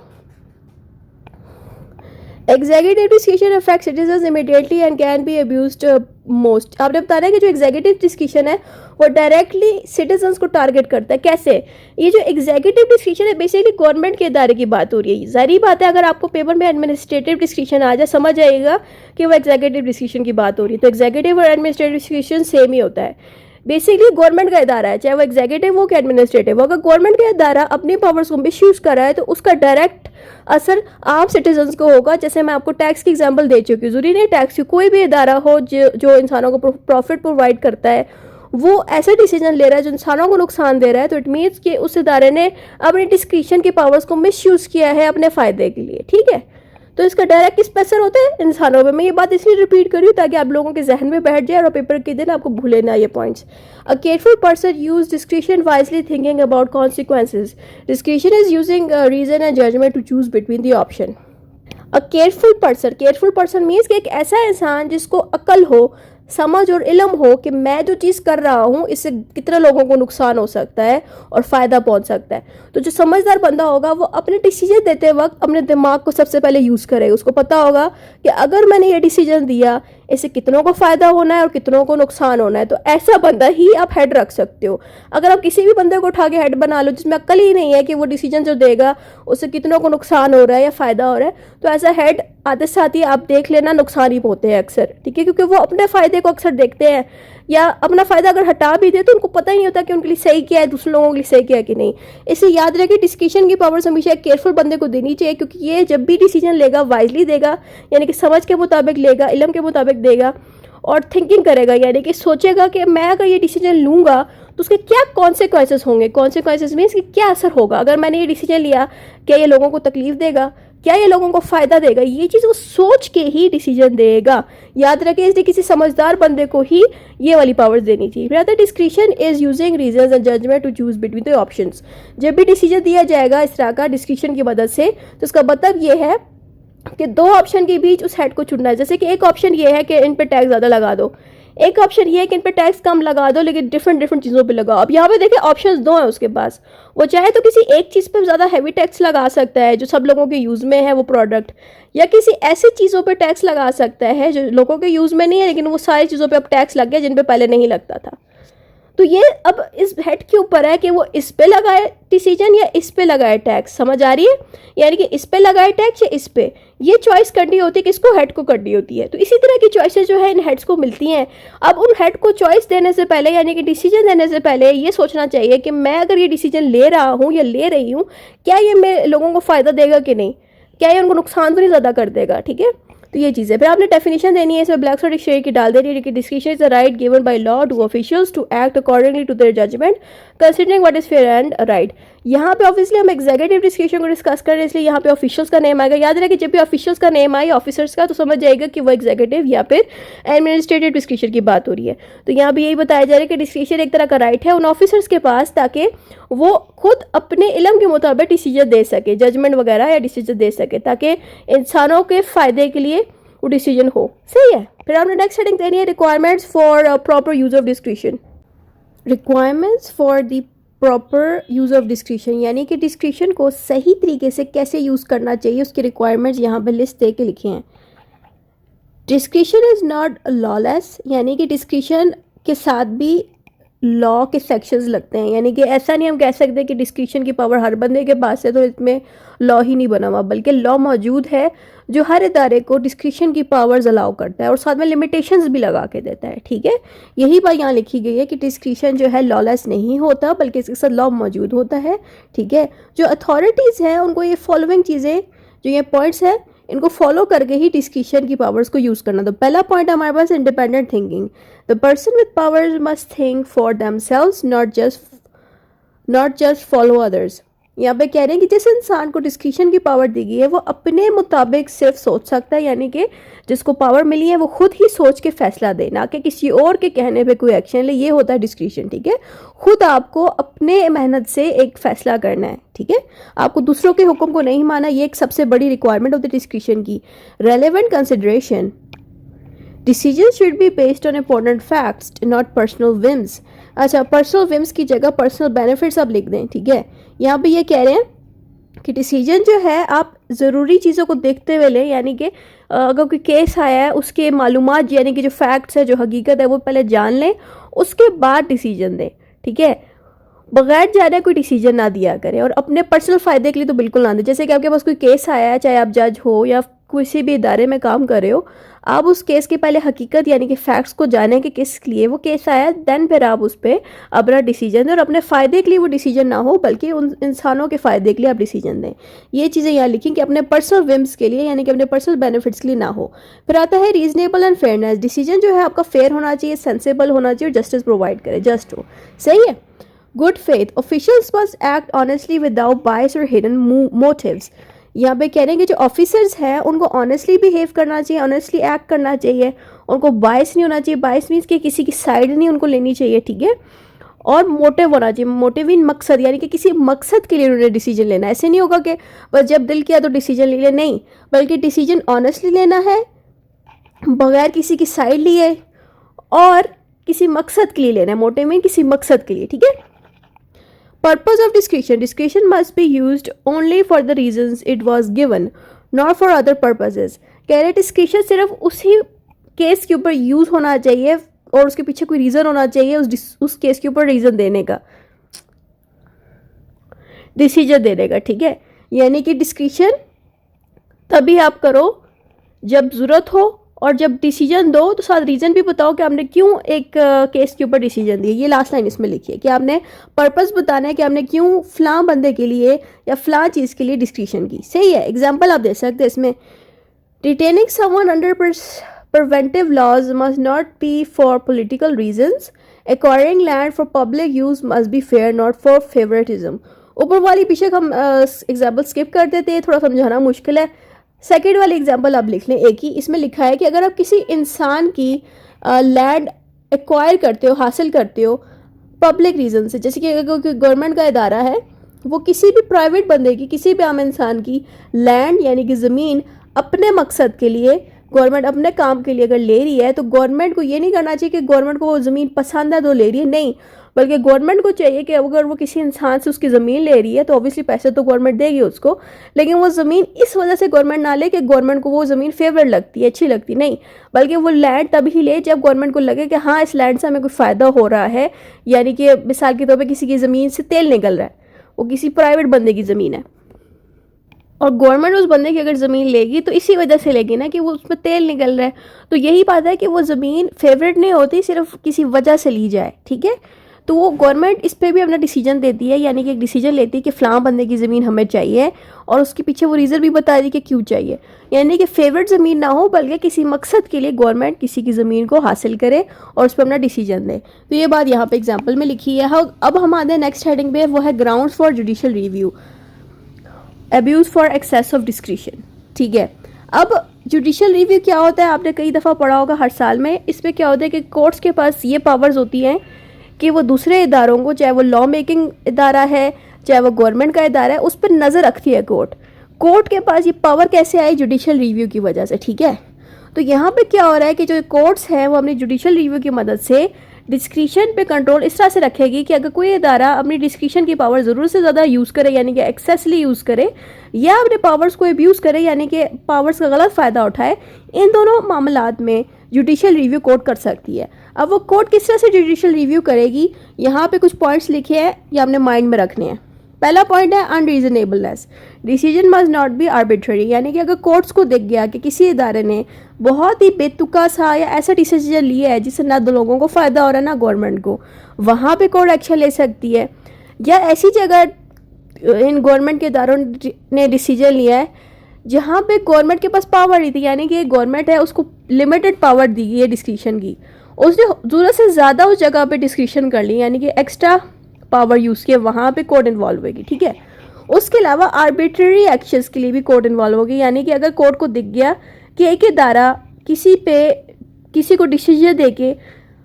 Executive discussion affect citizens immediately and can B abused most. आपने बताया कि जो एग्जीक्यूटिव डिस्कशन है वो डायरेक्टली सिटीजन्स को टारगेट करता है। कैसे? ये जो एग्जीक्यूटिव डिस्कशन है बेसिकली गवर्नमेंट के इदारे की बात हो रही है। जाहिर बात है, अगर आपको पेपर में एडमिनिस्ट्रेटिव डिस्कशन आ जाए, समझ आएगा कि वो एग्जीक्यूटिव डिस्कशन की बात हो रही है। तो एग्जीक्यूटिव और एडमिनिस्ट्रेटिव डिस्कशन सेम ही होता है। बेसिकली गवर्नमेंट का इदारा है, चाहे वो एग्जीक्यूटिव हो कि एडमिनिस्ट्रेटिव हो। अगर गवर्नमेंट का इदारा अपनी पावर्स को मिसयूज़ कर रहा है तो उसका डायरेक्ट असर आम सिटीजन्स को होगा। जैसे मैं आपको टैक्स की एग्जांपल दे चुकी हूँ। जरूरी नहीं टैक्स की, कोई भी इदारा हो जो इंसानों को प्रॉफिट प्रोवाइड करता है, वो ऐसा डिसीजन ले रहा है जो इंसानों को नुकसान दे रहा है, तो इट मीन्स कि उस इदारे ने अपनी डिस्क्रिशन की पावर्स को मिसयूज़ किया है अपने फ़ायदे के लिए। ठीक है, तो इसका डायरेक्ट किस पे असर होता है? इंसानों पे। मैं ये बात इसलिए रिपीट कर रही हूँ ताकि आप लोगों के जहन में बैठ जाए और पेपर के दिन आपको भूले ना ये points. A careful person use discretion wisely thinking about consequences. Discretion is using reason and judgement to choose between the option. A careful person means कि एक ऐसा इंसान जिसको अक्ल हो, समझ और इल्म हो कि मैं जो चीज़ कर रहा हूँ इससे कितने लोगों को नुकसान हो सकता है और फ़ायदा पहुँच सकता है। तो जो समझदार बंदा होगा वो अपने डिसीजन देते वक्त अपने दिमाग को सबसे पहले यूज़ करेगा। उसको पता होगा कि अगर मैंने ये डिसीजन दिया इससे कितनों को फ़ायदा होना है और कितनों को नुकसान होना है। तो ऐसा बंदा ही आप हेड रख सकते हो। अगर आप किसी भी बंदे को उठा के हेड बना लो जिसमें अक्ल ही नहीं है कि वो डिसीजन जो देगा उससे कितनों को नुकसान हो रहा है या फ़ायदा हो रहा है, तो ऐसा हेड आते साथ ही आप देख लेना नुकसान ही होते हैं अक्सर। ठीक है, क्योंकि वो अपने फ़ायदे को अक्सर देखते हैं, या अपना फ़ायदा अगर हटा भी दे तो उनको पता ही नहीं होता कि उनके लिए सही क्या है, दूसरे लोगों के लिए सही क्या है कि नहीं। इसलिए याद रखें डिस्कशन की पावर्स हमेशा एक केयरफुल बंदे को देनी चाहिए, क्योंकि ये जब भी डिसीजन लेगा वाइजली देगा, यानी कि समझ के मुताबिक लेगा, इल्म के मुताबिक देगा, और थिंकिंग करेगा, यानी कि सोचेगा कि मैं अगर ये डिसीजन लूँगा तो उसके क्या कॉन्सिक्वेंसेस होंगे। कॉन्सिक्वेंसेस मीन्स कि क्या असर होगा अगर मैंने ये डिसीजन लिया, क्या ये लोगों को तकलीफ देगा, क्या ये लोगों को फ़ायदा देगा। ये चीज़ वो सोच के ही डिसीजन देगा। याद रखें, इसलिए किसी समझदार बंदे को ही ये वाली पावर्स देनी चाहिए। फिर आता है discretion is using reasons and judgement to choose between the options. जब भी डिसीजन दिया जाएगा इस तरह का डिस्क्रिशन की मदद से, तो उसका मतलब ये है कि दो ऑप्शन के बीच उस हेड को चुनना है। जैसे कि एक ऑप्शन ये है कि इन पे टैक्स ज़्यादा लगा दो, एक ऑप्शन ये है कि इन पे टैक्स कम लगा दो लेकिन डिफरेंट चीज़ों पे लगाओ। अब यहाँ पे देखिए ऑप्शंस दो हैं उसके पास। वो चाहे तो किसी एक चीज़ पे ज़्यादा हैवी टैक्स लगा सकता है जो सब लोगों के यूज़ में है वो प्रोडक्ट, या किसी ऐसी चीज़ों पे टैक्स लगा सकता है जो लोगों के यूज़ में नहीं है लेकिन वो सारी चीज़ों पे अब टैक्स लग गया जिन पे पहले नहीं लगता था। तो ये अब इस हेड के ऊपर है कि वो इस पे लगाए डिसीजन या इस पे लगाए टैक्स। समझ आ रही है? यानी कि इस पे लगाए टैक्स या इस पे, ये चॉइस करनी होती है, किसको? हेड को करनी होती है। तो इसी तरह की चॉइसेस जो है इन हेड्स को मिलती हैं। अब उन हेड को चॉइस देने से पहले यानी कि डिसीजन देने से पहले ये सोचना चाहिए कि मैं अगर ये डिसीजन ले रहा हूँ या ले रही हूँ, क्या ये मेरे लोगों को फ़ायदा देगा कि नहीं, क्या ये उनको नुकसान तो नहीं ज़्यादा कर देगा। ठीक है, तो ये चीज़ है। फिर आपने डेफिनेशन देनी है, इसमें ब्लैक सॉर्ट डिक्शनरी की डाल देनी है कि discretion is the right given by law to officials to act accordingly to their judgement considering what is fair and right. यहाँ पे ऑब्वियसली हम एग्जीक्यूटिव डिस्क्रिशन को डिस्कस कर रहे हैं, इसलिए यहाँ पे ऑफिशियल्स का नेम आएगा। याद रहे कि जब भी ऑफिशियल्स का नेम आए ऑफिसर्स का, तो समझ जाएगा कि वो एग्जीक्यूटिव या फिर एडमिनिस्ट्रेटिव डिस्क्रिशन की बात हो रही है। तो यहाँ भी यही बताया जा रहा है कि डिस्क्रिशन एक तरह का राइट है उन ऑफिसर्स के पास ताकि वो खुद अपने इल्म के मुताबिक डिसीजन दे सके, जजमेंट वगैरह या डिसीजन दे सके, ताकि इंसानों के फ़ायदे के लिए वो डिसीजन हो। सही है। फिर आपने नेक्स्ट हेडिंग देनी है requirements for proper use of discretion. Requirements for the proper use of discretion, यानी कि डिस्क्रिशन को सही तरीके से कैसे यूज़ करना चाहिए, उसके रिक्वायरमेंट्स यहाँ पे लिस्ट दे के लिखे हैं। डिस्क्रिशन इज़ नॉट लॉलेस, यानी कि डिस्क्रिशन के साथ भी लॉ के सेक्शंस लगते हैं। यानी कि ऐसा नहीं हम कह सकते कि डिस्क्रिशन की पावर हर बंदे के पास है तो इसमें लॉ ही नहीं बना हुआ, बल्कि लॉ मौजूद है जो हर इदारे को डिस्क्रिशन की पावर्स अलाउ करता है और साथ में लिमिटेशंस भी लगा के देता है। ठीक है, यही बात यहाँ लिखी गई है कि डिस्क्रिशन जो है लॉलेस नहीं होता बल्कि इसके साथ लॉ मौजूद होता है। ठीक है, जो अथॉरिटीज़ हैं उनको ये फॉलोइंग चीज़ें, जो ये पॉइंट्स हैं, इनको फॉलो करके ही डिस्क्रिशन की पावर्स को यूज़ करना। तो पहला पॉइंट हमारे पास independent thinking. The person with powers must think for themselves, not just follow others. यहाँ पे कह रहे हैं कि जिस इंसान को डिस्क्रिशन की पावर दी गई है वो अपने मुताबिक सिर्फ सोच सकता है, यानी कि जिसको पावर मिली है वो खुद ही सोच के फैसला दे, ना कि किसी और के कहने पे कोई एक्शन ले। ये होता है डिस्क्रिशन। ठीक है, खुद आपको अपने मेहनत से एक फैसला करना है। ठीक है, आपको दूसरों के हुक्म को नहीं माना, ये एक सबसे बड़ी रिक्वायरमेंट होती है डिस्क्रिशन की। Relevant consideration, decision should be based on important facts not personal whims. अच्छा, पर्सनल विम्स की जगह पर्सनल बेनिफिट्स आप लिख दें। ठीक है, यहाँ पे ये कह रहे हैं कि डिसीजन जो है आप ज़रूरी चीज़ों को देखते हुए लें, यानी कि अगर कोई केस आया है उसके मालूमात यानी कि जो फैक्ट्स है, जो हकीकत है, वो पहले जान लें, उसके बाद डिसीजन दें। ठीक है, बगैर जाने कोई डिसीजन ना दिया करें और अपने पर्सनल फ़ायदे के लिए तो बिल्कुल ना दें। जैसे कि आपके पास कोई केस आया है, चाहे आप जज हो या किसी भी इदारे में काम कर रहे हो, आप उस केस की पहले हकीकत यानी कि फैक्ट्स को जानें कि किस लिए वो केस आया, देन फिर आप उस पर अपना डिसीजन दें और अपने फ़ायदे के लिए वो डिसीजन ना हो बल्कि उन इंसानों के फ़ायदे के लिए आप डिसीजन दें। ये चीज़ें यहाँ लिखी कि अपने पर्सनल विम्स के लिए यानी कि अपने पर्सनल बेनिफिट्स के लिए ना हो। फिर आता है रीजनेबल एंड फेयरनेस। डिसीजन जो है आपका फेयर होना चाहिए, सेंसेबल होना चाहिए और जस्टिस प्रोवाइड करे, जस्ट हो। सही है। Good faith, officials must act honestly without bias और हिडन मोटिव्स। यहाँ पे कह रहे हैं कि जो ऑफिसर्स हैं उनको ऑनेस्टली बिहेव करना चाहिए, ऑनेस्टली एक्ट करना चाहिए, उनको बायस नहीं होना चाहिए। बायस मीन्स कि किसी की साइड नहीं उनको लेनी चाहिए। ठीक है, और मोटिव होना चाहिए, मोटिव इन मकसद, यानी कि किसी मकसद के लिए उन्होंने डिसीजन लेना है। ऐसे नहीं होगा कि बस जब दिल किया तो डिसीजन ले लिया, नहीं, बल्कि डिसीजन ऑनेस्टली लेना है, बगैर किसी की साइड लिए और किसी मकसद के लिए लेना है। मोटिव मीन किसी मकसद के लिए। ठीक है, purpose of discretion, discretion must be used only for the reasons it was given, not for other purposes. कह रहे डिस्क्रिशन सिर्फ उसी केस के ऊपर यूज होना चाहिए और उसके पीछे कोई रीज़न होना चाहिए उस केस के ऊपर रीज़न देने का, डिसीजन देने का। ठीक है, यानी कि डिस्क्रिशन तभी आप करो जब ज़रूरत हो और जब डिसीजन दो तो साथ रीज़न भी बताओ कि आपने क्यों एक केस के ऊपर डिसीजन दिया। ये लास्ट लाइन इसमें लिखी है कि आपने पर्पस बताना है कि आपने क्यों फ़लाँ बंदे के लिए या फ़लाँ चीज़ के लिए डिस्क्रिशन की। सही है, एग्जांपल आप दे सकते हैं इसमें। Detaining someone under preventive laws must not be for political reasons. Acquiring land for public use must be fair, not for favoritism. ऊपर वाली पीछे हम एग्जाम्पल स्किप कर देते हैं, थोड़ा समझाना मुश्किल है. सेकेंड वाली एग्जाम्पल आप लिख लें एक ही. इसमें लिखा है कि अगर आप किसी इंसान की लैंड एक्वायर करते हो, हासिल करते हो पब्लिक रीज़न से, जैसे कि अगर कोई गवर्नमेंट का इदारा है वो किसी भी प्राइवेट बंदे की, किसी भी आम इंसान की लैंड यानी कि ज़मीन अपने मकसद के लिए, गवर्नमेंट अपने काम के लिए अगर ले रही है, तो गवर्नमेंट को ये नहीं करना चाहिए कि गवर्नमेंट को वो ज़मीन पसंद है तो ले रही है, नहीं, बल्कि गवर्नमेंट को चाहिए कि अगर वो किसी इंसान से उसकी ज़मीन ले रही है तो ऑब्वियसली पैसे तो गवर्नमेंट देगी उसको, लेकिन वो ज़मीन इस वजह से गवर्नमेंट ना ले कि गवर्नमेंट को वो ज़मीन फेवरेट लगती है, अच्छी लगती, नहीं, बल्कि वो लैंड तभी ले जब गवर्नमेंट को लगे कि हाँ इस लैंड से हमें कोई फ़ायदा हो रहा है. यानी कि मिसाल के तौर पर किसी की ज़मीन से तेल निकल रहा है, वो किसी प्राइवेट बंदे की ज़मीन है और गवर्नमेंट उस बंदे की अगर ज़मीन लेगी तो इसी वजह से लेगी ना कि वो उसमें तेल निकल रहा है. तो यही बात है कि वो ज़मीन फेवरेट नहीं होती, सिर्फ किसी वजह से ली जाए, ठीक है. तो वो गवर्नमेंट इस पर भी अपना डिसीजन देती है, यानी कि एक डिसीजन लेती है कि फ़लाँ बंदे की ज़मीन हमें चाहिए और उसके पीछे वो रीज़न भी बता दी कि क्यों चाहिए. यानी कि फेवरेट ज़मीन ना हो बल्कि किसी मकसद के लिए गवर्नमेंट किसी की ज़मीन को हासिल करे और उस पर अपना डिसीजन दे. तो ये बात यहाँ पे एग्जांपल में लिखी है. अब हम आते हैं नेक्स्ट हेडिंग पे, वो है grounds for judicial review, abuse for excess of discretion. ठीक है, अब जुडिशल रिव्यू क्या होता है आपने कई दफ़ा पढ़ा होगा हर साल में. इसमें क्या होता है कि कोर्ट्स के पास ये पावर्स होती हैं कि वो दूसरे इदारों को, चाहे वो लॉ मेकिंग इदारा है चाहे वो गवर्नमेंट का इदारा है, उस पर नज़र रखती है कोर्ट के पास ये पावर कैसे आई? जुडिशल रिव्यू की वजह से. ठीक है, तो यहाँ पे क्या हो रहा है कि जो कोर्ट्स हैं वो अपनी जुडिशल रिव्यू की मदद से डिस्क्रिशन पे कंट्रोल इस तरह से रखेगी कि अगर कोई इदारा अपनी डिस्क्रिशन की पावर ज़रूरत से ज़्यादा यूज़ करे, यानी कि एक्सेसली यूज़ करे, या अपने पावर्स को अब्यूज़ करे, यानी कि पावर्स का गलत फ़ायदा उठाए, इन दोनों मामलात में जुडिशल रिव्यू कोर्ट कर सकती है. अब वो कोर्ट किस तरह से जुडिशल रिव्यू करेगी, यहाँ पे कुछ पॉइंट्स लिखे हैं, ये आपने माइंड में रखने हैं. पहला पॉइंट है unreasonableness. Decision must not be arbitrary, यानी कि अगर कोर्ट्स को दिख गया कि किसी इदारे ने बहुत ही बेतुका सा या ऐसा डिसीजन लिया है जिससे ना तो लोगों को फ़ायदा हो रहा है ना गवर्नमेंट को, वहाँ पे कोर्ट एक्शन ले सकती है. या ऐसी जगह इन गवर्नमेंट के इदारों ने डिसीजन लिया है जहाँ पे गवर्नमेंट के पास पावर नहीं थी, यानी कि गवर्नमेंट है उसको लिमिटेड पावर दी गई है डिस्क्रिशन की, उसने ज़रूरत से ज़्यादा उस जगह पे डिस्क्रिशन कर ली, यानी कि एक्स्ट्रा पावर यूज़ किया, वहाँ पे कोर्ट इन्वॉल्व होगी. ठीक है, उसके अलावा आर्बिट्ररी एक्शंस के लिए भी कोर्ट इन्वॉल्व होगी, यानी कि अगर कोर्ट को दिख गया कि एक इदारा किसी को डिसीजन देके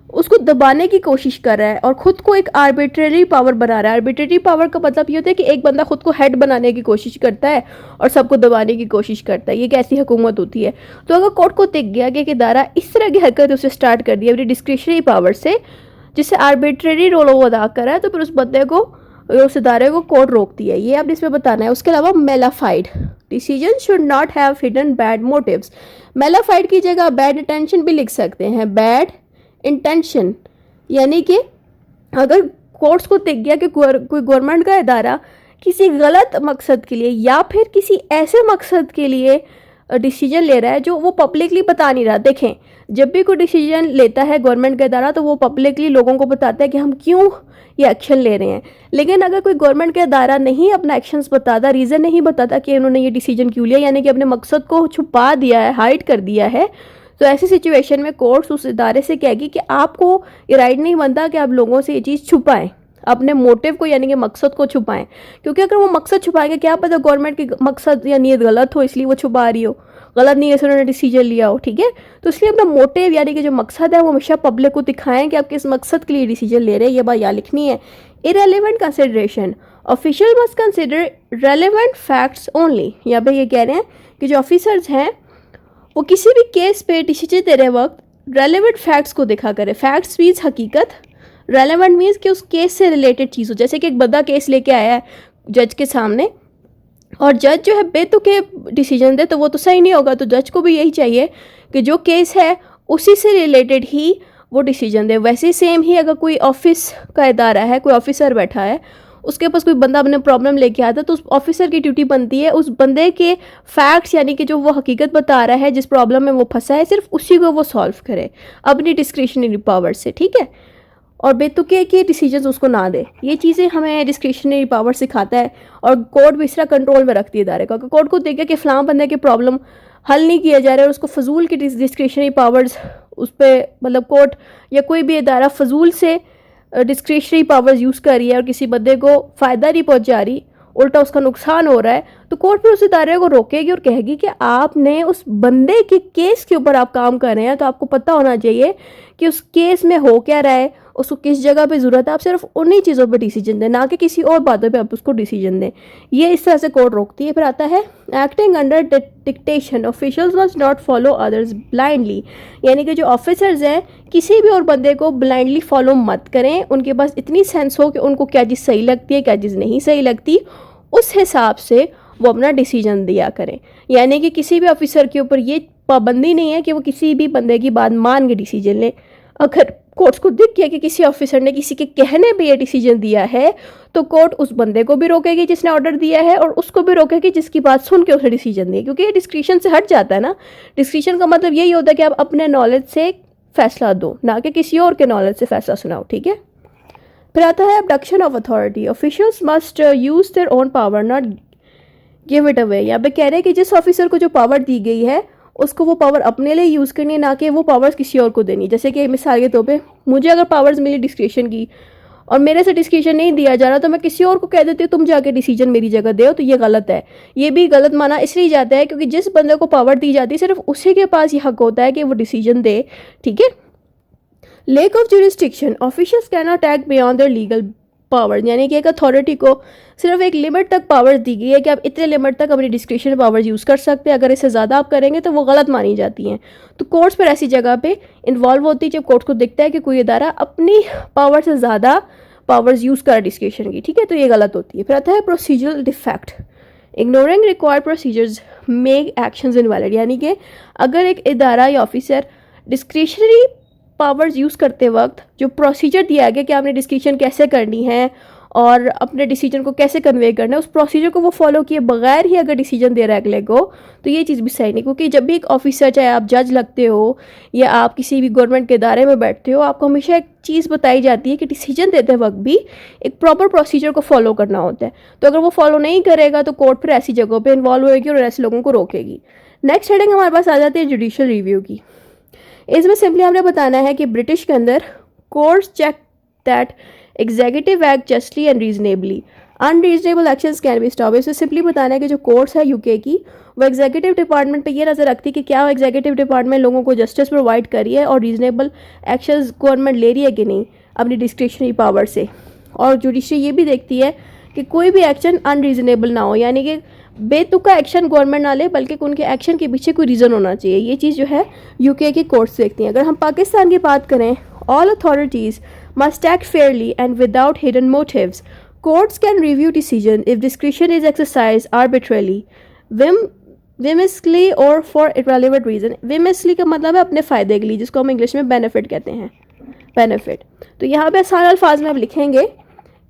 उसको दबाने की कोशिश कर रहा है और ख़ुद को एक आर्बिट्ररी पावर बना रहा है. आर्बिट्ररी पावर का मतलब ये होता है कि एक बंदा खुद को हेड बनाने की कोशिश करता है और सबको दबाने की कोशिश करता है. ये कैसी हुकूमत होती है? तो अगर कोर्ट को दिख गया कि एक इदारा इस तरह की हरकत उसे स्टार्ट कर दी अपनी डिस्क्रिशनरी पावर से, जिससे आर्बिट्ररी रोल वो अदा कर रहा है, तो फिर उस बंदे को, उस इदारे को कोर्ट रोकती है. ये आपने इसमें बताना है. उसके अलावा mala fide decision should not have hidden bad motives. Mala fide की जगह बैड इंटेंशन भी लिख सकते हैं. बैड इंटेंशन यानी कि अगर कोर्ट्स को दिख गया कि कोई गवर्नमेंट का इदारा किसी गलत मकसद के लिए या फिर किसी ऐसे मकसद के लिए डिसीजन ले रहा है जो वो पब्लिकली बता नहीं रहा. देखें, जब भी कोई डिसीजन लेता है गवर्नमेंट का इदारा तो वो पब्लिकली लोगों को बताता है कि हम क्यों ये एक्शन ले रहे हैं. लेकिन अगर कोई गवर्नमेंट का इदारा नहीं अपना एक्शंस बताता, रीज़न नहीं बताता कि उन्होंने ये डिसीजन क्यों लिया, यानी कि अपने मकसद को छुपा दिया है, हाइड कर दिया है, तो ऐसी सिचुएशन में कोर्ट्स उस इदारे से कहेगी कि आपको ये राइट नहीं बनता कि आप लोगों से ये चीज़ छुपाएं, अपने मोटिव को यानी कि मकसद को छुपाएं. क्योंकि अगर वो मकसद छुपाएंगे, क्या पता गवर्नमेंट की मकसद या नीयत गलत हो, इसलिए वो छुपा रही हो, गलत नीयत से उन्होंने डिसीजन लिया हो. ठीक है, तो इसलिए अपना मोटिव यानी कि जो मकसद है वो हमेशा पब्लिक को दिखाएं कि आप किस मकसद के लिए डिसीजन ले रहे हैं. ये बात याद लिखनी है. Irrelevant consideration, official must consider relevant facts only. यहाँ पे ये कह रहे हैं कि जो ऑफिसर्स हैं वो किसी भी केस पे डिसीजन दे रहे वक्त रेलेवेंट फैक्ट्स को देखा करें. फैक्ट्स मीन्स हकीकत, रेलेवेंट मीन्स कि उस केस से रिलेटेड चीज़ हो. जैसे कि एक बंदा केस लेके आया है जज के सामने और जज जो है बेतुके डिसीजन दे तो वो तो सही नहीं होगा. तो जज को भी यही चाहिए कि जो केस है उसी से रिलेटेड ही वो डिसीजन दे. वैसे ही सेम ही अगर कोई ऑफिस का इदारा है, कोई ऑफिसर बैठा है, उसके पास कोई बंदा अपने प्रॉब्लम लेके आता है, तो उस ऑफिसर की ड्यूटी बनती है उस बंदे के फैक्ट्स यानी कि जो वो हकीकत बता रहा है, जिस प्रॉब्लम में वो फंसा है, सिर्फ उसी को वो सॉल्व करे अपनी डिस्क्रिशनरी पावर से. ठीक है, और बेतुके के डिसीजंस उसको ना दे. ये चीज़ें हमें डिस्क्रिशनरी पावर सिखाता है और कोर्ट भी इस तरह कंट्रोल में रखती है इदारे को. अगर कोर्ट को देखे कि फ़लाँ बंदे की प्रॉब्लम हल नहीं किया जा रहा है, उसको फजूल की डिस्क्रिशनरी पावर्स उस पर मतलब कोर्ट या कोई भी इदारा फजूल से डिस्क्रिशनरी पावर्स यूज़ कर रही है और किसी बंदे को फ़ायदा नहीं पहुंचा रही, उल्टा उसका नुकसान हो रहा है, तो कोर्ट फिर उस इदारे को रोकेगी और कहेगी कि आपने उस बंदे के केस के ऊपर आप काम कर रहे हैं, तो आपको पता होना चाहिए कि उस केस में हो क्या रहा है, उसको किस जगह पे ज़रूरत है। आप सिर्फ उन्हीं चीज़ों पे डिसीजन दें, ना कि किसी और बातों पे आप उसको डिसीजन दें। ये इस तरह से कोर्ट रोकती है। फिर आता है acting under dictation, officials must not follow others blindly, यानी कि जो ऑफिसर्स हैं किसी भी और बंदे को ब्लाइंडली फॉलो मत करें, उनके पास इतनी सेंस हो कि उनको क्या चीज़ सही लगती है क्या चीज़ नहीं सही लगती, उस हिसाब से वो अपना डिसीजन दिया करें। यानी कि किसी भी ऑफिसर के ऊपर ये पाबंदी नहीं है कि वो किसी भी बंदे की बात मान के डिसीजन ले। अगर कोर्ट्स को दिख गया कि किसी ऑफिसर ने किसी के कहने पे ये डिसीजन दिया है, तो कोर्ट उस बंदे को भी रोकेगी जिसने ऑर्डर दिया है और उसको भी रोकेगी जिसकी बात सुन के उसे डिसीजन दिए, क्योंकि ये डिस्क्रिशन से हट जाता है ना। डिस्क्रिशन का मतलब यही होता है कि आप अपने नॉलेज से फैसला दो, ना कि किसी और के नॉलेज से फैसला सुनाओ, ठीक है। फिर आता है abduction of authority, officials must use their own power not give it away. यहाँ पे कह रहे हैं कि जिस ऑफिसर को जो पावर दी गई है उसको वो पावर अपने लिए यूज़ करनी है, ना कि वो पावर्स किसी और को देनी। जैसे कि मिसाल के तौर पे मुझे अगर पावर्स मिली डिस्क्रिशन की और मेरे से डिस्क्रिशन नहीं दिया जा रहा, तो मैं किसी और को कह देती हूँ तुम जाके डिसीजन मेरी जगह दो, तो ये गलत है। ये भी गलत माना इसलिए जाता है क्योंकि जिस बंदे को पावर दी जाती है सिर्फ उसी के पास ये हक होता है कि वो डिसीजन दे, ठीक है। Lake of jurisdiction, officials can not act beyond their legal power, यानी कि एक अथॉरिटी को सिर्फ एक लिमिट तक पावर दी गई है कि आप इतने लिमिट तक अपनी डिस्क्रिशन पावर्स यूज़ कर सकते हैं, अगर इससे ज़्यादा आप करेंगे तो वो गलत मानी जाती हैं। तो कोर्ट्स पर ऐसी जगह पे इन्वॉल्व होती है जब कोर्ट को दिखता है कि कोई इदारा अपनी पावर से ज़्यादा पावर्स यूज़ कर डिस्क्रिशन की, ठीक है, तो ये गलत होती है। फिर आता है procedural defect, ignoring required procedures make actions invalid, यानी कि अगर एक इदारा या ऑफिसर डिस्क्रिशनरी पावर्स यूज़ करते वक्त जो प्रोसीजर दिया गया कि आपने डिस्क्रिशन कैसे करनी है और अपने डिसीजन को कैसे कन्वे करना है, उस प्रोसीजर को वो फॉलो किए बगैर ही अगर डिसीजन दे रहा है अगले को, तो ये चीज़ भी सही नहीं। क्योंकि जब भी एक ऑफिसर, चाहे आप जज लगते हो या आप किसी भी गवर्नमेंट के इदारे में बैठते हो, आपको हमेशा एक चीज़ बताई जाती है कि डिसीजन देते वक्त भी एक प्रॉपर प्रोसीजर को फॉलो करना होता है। तो अगर वो फॉलो नहीं करेगा तो कोर्ट फिर ऐसी जगहों पर इन्वॉल्व होगी और ऐसे लोगों को रोकेगी। नेक्स्ट हेडिंग हमारे पास आ जाती है जुडिशियल रिव्यू की। इसमें सिंपली हमने बताना है कि ब्रिटिश के अंदर courts check that executive act justly and reasonably, unreasonable actions can be stop. इसमें सिंपली बताना है कि जो कोर्ट्स है यूके की, वो एग्जीक्यूटिव डिपार्टमेंट पे ये नज़र रखती है कि क्या एग्जीक्यूटिव डिपार्टमेंट लोगों को जस्टिस प्रोवाइड करी है और रीजनेबल एक्शंस गवर्नमेंट ले रही है कि नहीं अपनी डिस्क्रिशनरी पावर से। और जुडिशरी ये भी देखती है कि कोई भी एक्शन अनरीजनेबल ना हो, यानी कि बेतुका एक्शन गवर्नमेंट ना ले, बल्कि उनके एक्शन के पीछे कोई रीज़न होना चाहिए। ये चीज़ जो है यूके की कोर्ट्स देखती हैं। अगर हम पाकिस्तान की बात करें, all authorities must act fairly and without hidden motives. Courts can review decision if discretion is exercise arbitrarily, whimsically और फॉर इरेलेवेंट रीज़न। विमिसली का मतलब है अपने फ़ायदे के लिए, जिसको हम इंग्लिश में बेनिफिट कहते हैं, बेनिफिट। तो यहाँ पे आसान अल्फाज में आप लिखेंगे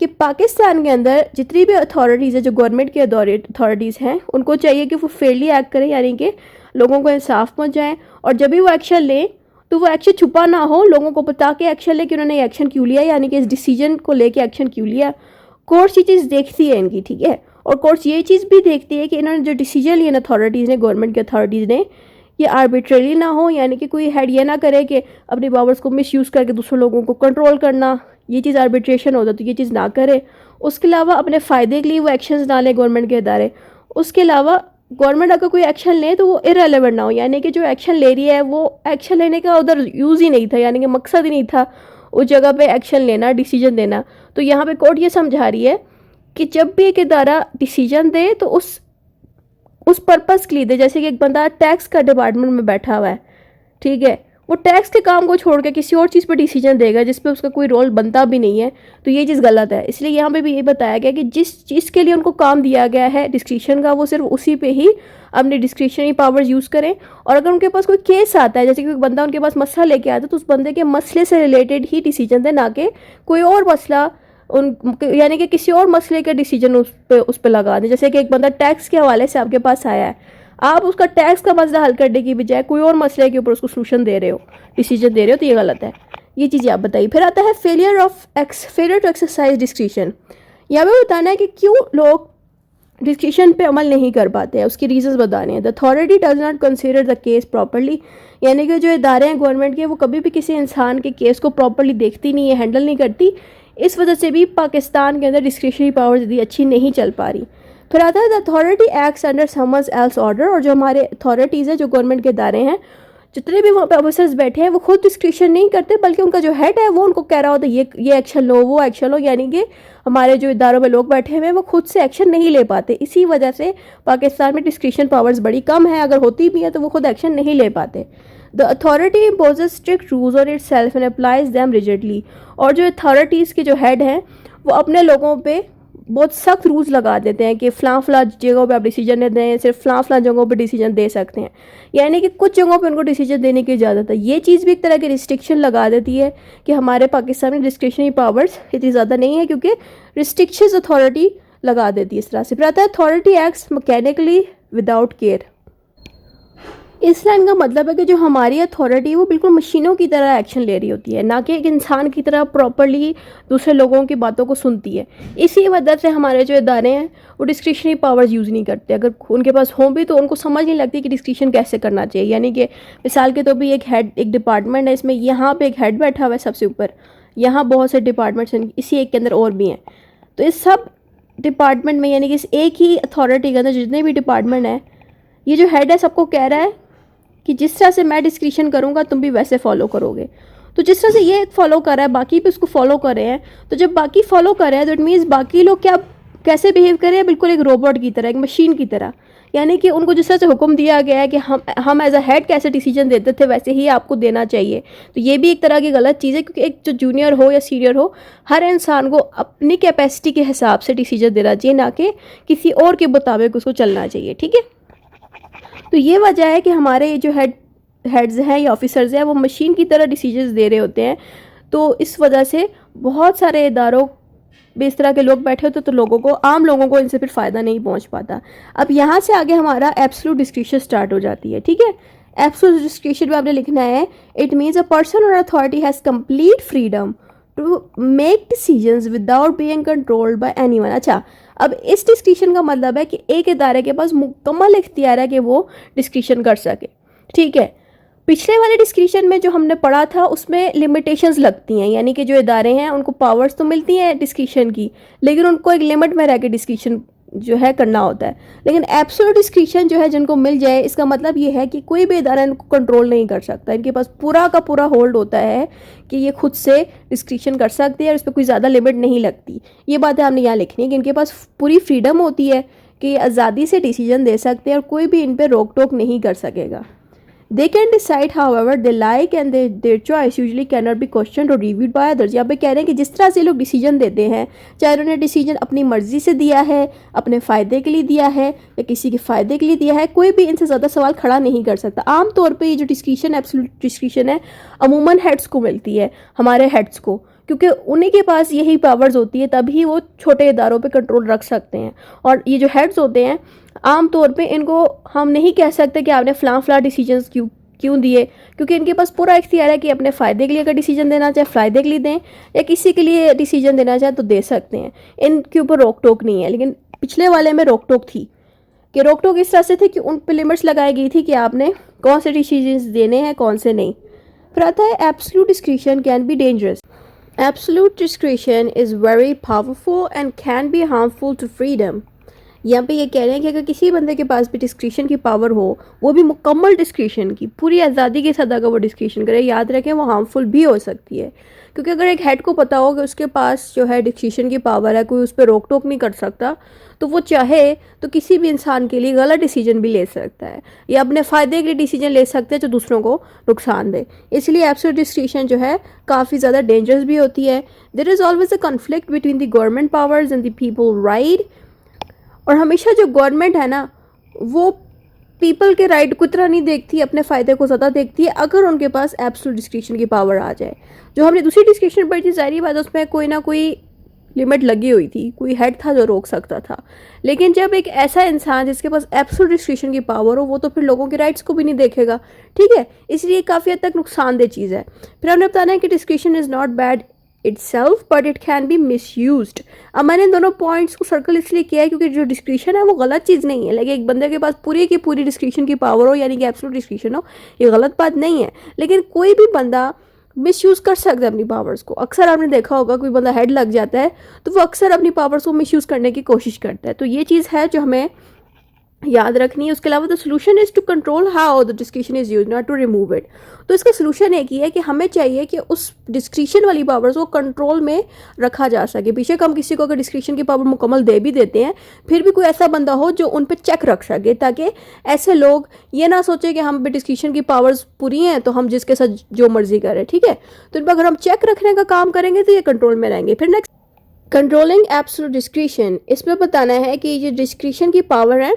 कि पाकिस्तान के अंदर जितनी भी अथॉरिटीज़ है, जो गवर्नमेंट की अथॉरिटीज़ हैं, उनको चाहिए कि वो फेयरली एक्ट करें, यानी कि लोगों को इंसाफ पहुंचाएं। और जब भी वो एक्शन लें तो वो एक्शन छुपा ना हो, लोगों को बता के एक्शन ले कि उन्होंने एक्शन क्यों लिया, यानी कि इस डिसीजन को लेके एक्शन क्यों लिया। कोर्ट्स ये चीज़ देखती है इनकी, ठीक है। और कोर्ट्स ये चीज़ भी देखती है कि इन्होंने जो डिसीजन लिए अथॉरिटीज़ ने, गवर्नमेंट की अथॉरिटीज़ ने, ये आर्बिट्रेरी ना हो, यानी कि कोई हेड ये ना करे कि अपनी पावर्स को मिसयूज़ करके दूसरे लोगों को कंट्रोल करना, ये चीज़ आर्बिट्रेशन होता, तो ये चीज़ ना करे। उसके अलावा अपने फ़ायदे के लिए वो एक्शंस ना लें गवर्नमेंट के इदारे। उसके अलावा गवर्नमेंट अगर कोई एक्शन ले तो वो इरेलेवेंट ना हो, यानी कि जो एक्शन ले रही है वो एक्शन लेने का उधर यूज़ ही नहीं था, यानी कि मकसद ही नहीं था उस जगह पे एक्शन लेना, डिसीजन देना। तो यहाँ पे कोर्ट ये समझा रही है कि जब भी एक इदारा डिसीजन दे तो उस पर्पज़ के लिए दे। जैसे कि एक बंदा टैक्स का डिपार्टमेंट में बैठा हुआ है, ठीक है, वो टैक्स के काम को छोड़ के किसी और चीज़ पर डिसीजन देगा जिस पे उसका कोई रोल बनता भी नहीं है, तो ये चीज़ गलत है। इसलिए यहाँ पे भी ये बताया गया कि जिस चीज़ के लिए उनको काम दिया गया है डिस्क्रिशन का, वो सिर्फ उसी पे ही अपनी डिस्क्रिशनरी पावर्स यूज़ करें। और अगर उनके पास कोई केस आता है, जैसे कि कोई बंदा उनके पास मसला लेके आता है, तो उस बंदे के मसले से रिलेटेड ही डिसीजन दें, ना कि कोई और मसला यानी कि किसी और मसले का डिसीजन उस पर लगा दें। जैसे कि एक बंदा टैक्स के हवाले से आपके पास आया है, आप उसका टैक्स का मसला हल करने की बजाय कोई और मसले के ऊपर उसको सोल्यूशन दे रहे हो, डिसीजन दे रहे हो, तो ये गलत है। ये चीज़ें आप बताइए। फिर आता है फेलियर टू एक्सरसाइज डिस्क्रिशन। यहाँ पे बताना है कि क्यों लोग डिस्कशन पे अमल नहीं कर पाते हैं। उसकी रीजंस बताने हैं। The authority does not consider the case properly, यानी कि जो इदारे हैं गवर्नमेंट के वो कभी भी किसी इंसान के केस को प्रॉपरली देखती नहीं है, हैंडल नहीं करती। इस वजह से भी पाकिस्तान के अंदर डिस्क्रिशनरी पावर्स इतनी अच्छी नहीं चल पा रही। फिर आता है the authority acts under someone else order, और जो हमारे अथॉरिटीज़ हैं, जो गवर्नमेंट के इदारे हैं, जितने भी वहाँ पे ऑफिसर्स बैठे हैं वो खुद डिस्क्रिशन नहीं करते, बल्कि उनका जो हेड है वो उनको कह रहा होता है ये एक्शन लो, वो एक्शन लो, यानी कि हमारे जो इदारों में लोग बैठे हुए हैं वो खुद से एक्शन नहीं ले पाते। इसी वजह से पाकिस्तान में डिस्क्रिशन पावर्स बड़ी कम है, अगर होती भी है तो वो खुद एक्शन नहीं ले पाते। The authority imposes strict rules on it self and applies them rigidly, और जो अथॉरिटीज़ के जो हेड हैं वो अपने लोगों पे बहुत सख्त रूल्स लगा देते हैं कि फ़लाँ जगहों पे आप डिसीजन नहीं दें, सिर्फ फ़लाँ जगहों पे डिसीजन दे सकते हैं, यानी कि कुछ जगहों पे उनको डिसीजन देने की इजाज़त है। ये चीज़ भी एक तरह की रिस्ट्रिक्शन लगा देती है कि हमारे पाकिस्तान में डिस्क्रिशनरी पावर्स इतनी ज़्यादा नहीं है, क्योंकि रिस्ट्रिक्शंस अथॉरिटी लगा देती है इस तरह से। फिर आता है authority acts mechanically without care. इस लाइन का मतलब है कि जो हमारी अथॉरिटी है वो बिल्कुल मशीनों की तरह एक्शन ले रही होती है, ना कि एक इंसान की तरह प्रॉपरली दूसरे लोगों की बातों को सुनती है। इसी वजह से हमारे जो इदारे हैं वो डिस्क्रिशनरी पावर्स यूज़ नहीं करते। अगर उनके पास हों भी तो उनको समझ नहीं लगती कि डिस्क्रिशन कैसे करना चाहिए। यानी कि मिसाल के तो भी एक डिपार्टमेंट है, इसमें यहाँ पर एक हेड बैठा हुआ है सबसे ऊपर, यहाँ बहुत से डिपार्टमेंट्स हैं, इसी एक के अंदर और भी हैं। तो इस सब डिपार्टमेंट में, यानी कि इस एक ही अथॉरिटी के अंदर जितने भी डिपार्टमेंट हैं, ये जो हेड है सबको कह रहा है कि जिस तरह से मैं डिस्क्रिशन करूँगा तुम भी वैसे फॉलो करोगे। तो जिस तरह से ये फॉलो कर रहा है बाकी भी उसको फॉलो कर रहे हैं, तो जब बाकी फॉलो कर रहे हैं तो इट मीन्स बाकी लोग कैसे बिहेव कर रहे हैं, बिल्कुल एक रोबोट की तरह, एक मशीन की तरह। यानी कि उनको जिस तरह से हुक्म दिया गया है कि हम एज अ हेड कैसे डिसीजन देते थे वैसे ही आपको देना चाहिए। तो ये भी एक तरह की गलत चीज़ है, क्योंकि एक जो जूनियर हो या सीनियर हो, हर इंसान को अपनी कैपेसिटी के हिसाब से डिसीजन देना चाहिए, ना कि किसी और के मुताबिक उसको चलना चाहिए। ठीक है, तो ये वजह है कि हमारे जो हेड्स हैं या ऑफिसर्स हैं वो मशीन की तरह डिसीजंस दे रहे होते हैं। तो इस वजह से बहुत सारे इदारों में इस तरह के लोग बैठे होते तो आम लोगों को इनसे फिर फ़ायदा नहीं पहुंच पाता। अब यहाँ से आगे हमारा एब्सोल्यूट डिस्क्रिशन स्टार्ट हो जाती है। ठीक है, एब्सोल्यूट डिस्क्रिशन में आपने लिखना है it means a person or authority has complete freedom to make decisions without being controlled by anyone. अच्छा, अब इस डिस्क्रिशन का मतलब है कि एक इदारे के पास मुकम्मल इख्तियार है कि वो डिस्क्रिशन कर सके। ठीक है, पिछले वाले डिस्क्रिशन में जो हमने पढ़ा था उसमें लिमिटेशंस लगती हैं, यानी कि जो इदारे हैं उनको पावर्स तो मिलती हैं डिस्क्रिशन की, लेकिन उनको एक लिमिट में रह के डिस्क्रिशन जो है करना होता है। लेकिन एब्सोल्यूट डिस्क्रिशन जो है जिनको मिल जाए, इसका मतलब ये है कि कोई भी इदारा इनको कंट्रोल नहीं कर सकता। इनके पास पूरा का पूरा होल्ड होता है कि ये खुद से डिस्क्रिशन कर सकते हैं और इस पर कोई ज़्यादा लिमिट नहीं लगती। ये बातें हमने यहाँ लिखनी है कि इनके पास पूरी फ्रीडम होती है कि आज़ादी से डिसीजन दे सकते हैं और कोई भी इन पर रोक टोक नहीं कर सकेगा। They can decide however they like and their choice usually cannot be questioned or reviewed by others। यहाँ पे कह रहे हैं कि जिस तरह से लोग डिसीजन देते हैं, चाहे उन्होंने डिसीजन अपनी मर्जी से दिया है, अपने फ़ायदे के लिए दिया है या किसी के फ़ायदे के लिए दिया है, कोई भी इनसे ज़्यादा सवाल खड़ा नहीं कर सकता। आम तौर पे ये जो डिस्क्रिशन एब्सोल्यूट डिस्क्रिशन है अमूमन हेड्स को मिलती है, हमारे हेड्स को, क्योंकि उन्हीं के पास यही पावर्स होती है, तभी वो छोटे इदारों पे कंट्रोल रख सकते हैं। और ये जो हेड्स होते हैं आम तौर पे इनको हम नहीं कह सकते कि आपने फ़लाँ डिसीजंस क्यों दिए, क्योंकि इनके पास पूरा इख्तियार है कि अपने फ़ायदे के लिए अगर डिसीजन देना चाहे फ़ायदे के लिए दें या किसी के लिए डिसीजन देना चाहे तो दे सकते हैं। इनके ऊपर रोक टोक नहीं है। लेकिन पिछले वाले में रोक टोक थी, कि रोक टोक इस तरह से थी कि उन पर लिमिट्स लगाई गई थी कि आपने कौन से डिसीजन देने हैं कौन से नहीं। फिर आता है absolute discretion can be dangerous. Absolute discretion is very powerful and can be harmful to freedom. यहाँ पे ये कह रहे हैं कि अगर किसी बंदे के पास भी डिस्क्रिशन की पावर हो, वो भी मुकम्मल डिस्क्रिशन की, पूरी आज़ादी के साथ अगर वो डिस्क्रिशन करे, याद रखें वो हार्मफुल भी हो सकती है। क्योंकि अगर एक हेड को पता हो कि उसके पास जो है डिस्क्रिशन की पावर है, कोई उस पर रोक टोक नहीं कर सकता, तो वो चाहे तो किसी भी इंसान के लिए गलत डिसीजन भी ले सकता है या अपने फ़ायदे के लिए डिसीजन ले सकता है जो दूसरों को नुकसान दे। इसलिए एब्सोल्यूट डिस्क्रिशन जो है काफ़ी ज़्यादा डेंजरस भी होती है। There is always a conflict between the government powers and the people right. और हमेशा जो गवर्नमेंट है ना वो पीपल के राइट को इतना नहीं देखती, अपने फ़ायदे को ज़्यादा देखती है अगर उनके पास एब्सोल्यूट डिस्क्रिशन की पावर आ जाए। जो हमने दूसरी डिस्क्रिशन पढ़ी थी, ज़ाहिर बात है उसमें कोई ना कोई लिमिट लगी हुई थी, कोई हेड था जो रोक सकता था। लेकिन जब एक ऐसा इंसान जिसके पास एब्सोल्यूट डिस्क्रिशन की पावर हो, वो तो फिर लोगों के राइट्स को भी नहीं देखेगा। ठीक है, इसलिए काफ़ी हद तक नुकसानदेह चीज़ है। फिर हमने बताना है कि discretion is not bad itself but it can be misused। अब मैंने दोनों पॉइंट्स को सर्कल इसलिए किया है क्योंकि जो डिस्क्रिशन है वो गलत चीज़ नहीं है। लेकिन एक बंदे के पास पूरी की पूरी डिस्क्रिशन की पावर हो यानी कि एब्सोल्यूट डिस्क्रिशन हो, ये गलत बात नहीं है। लेकिन कोई भी बंदा मिसयूज़ कर सकता है अपनी पावर्स को। अक्सर आपने देखा होगा कोई बंदा हेड लग जाता है तो वो अक्सर अपनी पावर्स को मिसयूज़ करने की कोशिश करता है। तो ये चीज़ है जो हमें याद रखनी है। उसके अलावा the solution is to control how the discretion is use, not to remove it. तो इसका सोल्यूशन एक ही है कि हमें चाहिए कि उस डिस्क्रिशन वाली पावर्स को कंट्रोल में रखा जा सके। बेशक हम किसी को अगर डिस्क्रिशन की पावर मुकम्मल दे भी देते हैं, फिर भी कोई ऐसा बंदा हो जो उन पर चेक रख सके, ताकि ऐसे लोग ये ना सोचे कि हम पे डिस्क्रिशन की पावर्स पूरी हैं तो हम जिसके साथ जो मर्जी करें। ठीक है, तो इन पर अगर हम चेक रखने का काम करेंगे तो ये कंट्रोल में रहेंगे। फिर नेक्स्ट, कंट्रोलिंग एब्सोल्यूट डिस्क्रिशन। इसमें बताना है कि ये डिस्क्रिशन की पावर है,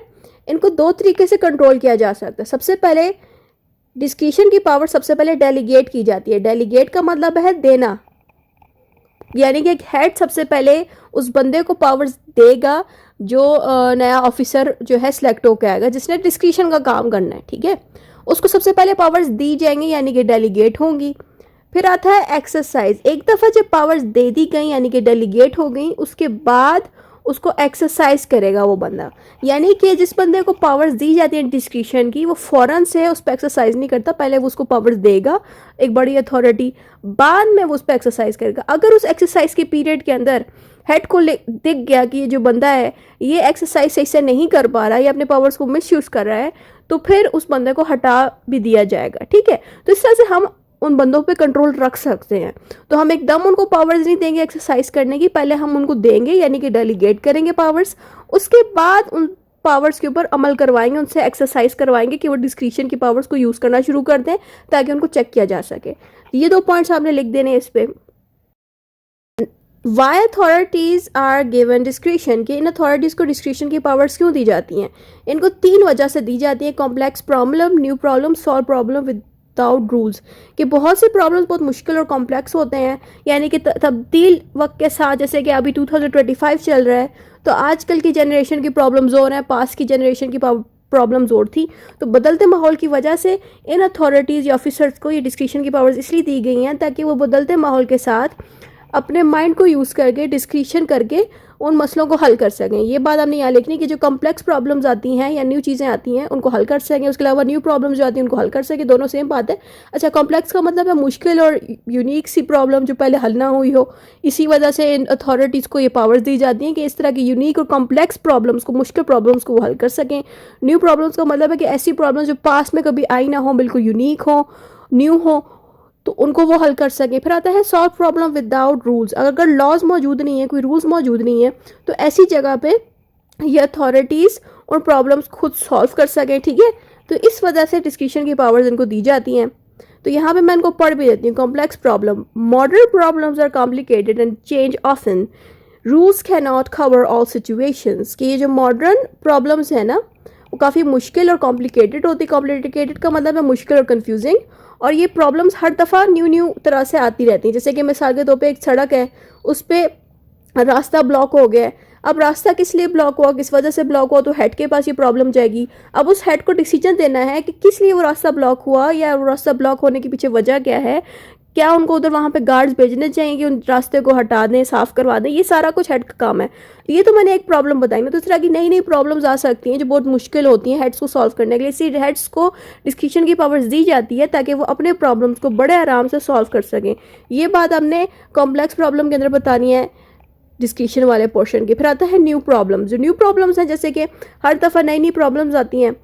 इनको दो तरीके से कंट्रोल किया जा सकता है। सबसे पहले डिस्क्रिशन की पावर सबसे पहले डेलीगेट की जाती है। डेलीगेट का मतलब है देना, यानी कि एक हेड सबसे पहले उस बंदे को पावर्स देगा जो नया ऑफिसर जो है सिलेक्ट होकर आएगा, जिसने डिस्क्रिशन का काम करना है। ठीक है, उसको सबसे पहले पावर्स दी जाएंगी यानी कि डेलीगेट होंगी। फिर आता है एक्सरसाइज। एक दफ़ा जब पावर्स दे दी गई यानी कि डेलीगेट हो गई, उसके बाद उसको एक्सरसाइज करेगा वो बंदा। यानी कि जिस बंदे को पावर्स दी जाती है डिस्क्रिशन की, वो फ़ौरन से उस पर एक्सरसाइज नहीं करता, पहले वो उसको पावर्स देगा एक बड़ी अथॉरिटी, बाद में वो उस पर एक्सरसाइज करेगा। अगर उस एक्सरसाइज के पीरियड के अंदर हेड को दिख गया कि ये जो बंदा है ये एक्सरसाइज सही से नहीं कर पा रहा है, ये अपने पावर्स को मिसयूज़ कर रहा है, तो फिर उस बंदे को हटा भी दिया जाएगा। ठीक है, तो इस तरह से हम उन बंदों पे कंट्रोल रख सकते हैं। तो हम एकदम उनको पावर्स नहीं देंगे एक्सरसाइज करने की, पहले हम उनको देंगे यानी कि डेलीगेट करेंगे पावर्स, उसके बाद उन पावर्स के ऊपर अमल करवाएंगे, उनसे एक्सरसाइज करवाएंगे कि वो डिस्क्रिशन की पावर्स को यूज़ करना शुरू कर दें ताकि उनको चेक किया जा सके। ये दो पॉइंट्स आपने लिख देने इस पे। Why authorities are given discretion, कि इन अथॉरिटीज़ को डिस्क्रिशन की पावर्स क्यों दी जाती हैं? इनको तीन वजह से दी जाती है। Complex problem, new problem, solve problem without rules. कि बहुत से प्रॉब्लम्स बहुत मुश्किल और कॉम्प्लेक्स होते हैं, यानी कि तब्दील वक्त के साथ, जैसे कि अभी 2025 चल रहा है, तो आजकल की जनरेशन की प्रॉब्लम्स और हैं, पास्ट की जनरेशन की प्रॉब्लम्स और थी। तो बदलते माहौल की वजह से इन अथॉरिटीज़ या ऑफिसर्स को ये डिस्क्रिशन की पावर्स इसलिए दी गई हैं ताकि वो बदलते माहौल के साथ अपने माइंड को यूज़ करके डिस्क्रिशन करके उन मसलों को हल कर सकें। ये बात आपने यहाँ लिखनी कि जो कॉम्प्लेक्स प्रॉब्लम्स आती हैं या न्यू चीज़ें आती हैं उनको हल कर सकें, उसके अलावा न्यू प्रॉब्लम्स जो आती हैं उनको हल कर सकें, दोनों सेम बात है। अच्छा, कॉम्प्लेक्स का मतलब है मुश्किल और यूनिक सी प्रॉब्लम जो पहले हल ना हुई हो। इसी वजह से इन अथॉरिटीज़ को ये पावर्स दी जाती हैं कि इस तरह की यूनिक और कॉम्प्लेक्स प्रॉब्लम्स को, मुश्किल प्रॉब्लम्स को वो हल कर सकें। न्यू प्रॉब्लम्स का मतलब है कि ऐसी प्रॉब्लम्स जो पास्ट में कभी आई ना हो, बिल्कुल यूनिक हो, न्यू हो, तो उनको वो हल कर सकें। फिर आता है सॉल्व प्रॉब्लम विदाउट रूल्स। अगर लॉज मौजूद नहीं है, कोई रूल्स मौजूद नहीं है, तो ऐसी जगह पे ये अथॉरिटीज़ उन प्रॉब्लम्स खुद सॉल्व कर सकें। ठीक है, तो इस वजह से डिस्क्रिशन की पावर्स इनको दी जाती हैं। तो यहाँ पे मैं इनको पढ़ भी देती हूँ। Complex problem, modern problems are complicated and change often, rules can not cover all situations. कि ये जो मॉडर्न प्रॉब्लम्स है ना वो काफ़ी मुश्किल और कॉम्प्लिकेटेड होती है। कॉम्प्लिकेटेड का मतलब है मुश्किल और कन्फ्यूजिंग, और ये प्रॉब्लम्स हर दफ़ा न्यू तरह से आती रहती हैं। जैसे कि मिसाल के तौर पे एक सड़क है, उस पर रास्ता ब्लॉक हो गया है। अब रास्ता किस लिए ब्लॉक हुआ, किस वजह से ब्लॉक हुआ, तो हेड के पास ये प्रॉब्लम जाएगी। अब उस हेड को डिसीजन देना है कि किस लिए वो रास्ता ब्लॉक हुआ या वो रास्ता ब्लॉक होने के पीछे वजह क्या है। क्या उनको उधर वहाँ पे गार्ड्स भेजने चाहिए कि उन रास्ते को हटा दें, साफ़ करवा दें, ये सारा कुछ हेड का काम है। ये तो मैंने एक प्रॉब्लम बताई ना, तो इस तरह की नई नई प्रॉब्लम्स आ सकती हैं जो बहुत मुश्किल होती हैं हेड्स को सॉल्व करने के लिए। इसी हेड्स को डिस्क्रिशन की पावर्स दी जाती है ताकि वो अपने प्रॉब्लम्स को बड़े आराम से सॉल्व कर सकें। ये बात हमने कॉम्प्लेक्स प्रॉब्लम के अंदर बतानी है डिस्क्रिशन वाले पोर्शन की। फिर आता है न्यू प्रॉब्लम्स। जो न्यू प्रॉब्लम्स हैं, जैसे कि हर दफ़ा नई नई प्रॉब्लम्स आती हैं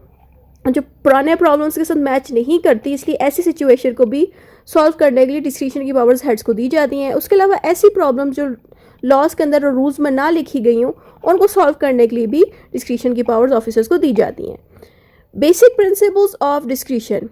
जो पुराने प्रॉब्लम्स के साथ मैच नहीं करती, इसलिए ऐसी सिचुएशन को भी सॉल्व करने के लिए डिस्क्रिशन की पावर्स हेड्स को दी जाती हैं। उसके अलावा ऐसी प्रॉब्लम्स जो लॉज के अंदर और रूल्स में ना लिखी गई हों, उनको सॉल्व करने के लिए भी डिस्क्रिशन की पावर्स ऑफिसर्स को दी जाती हैं। Basic principles of discretion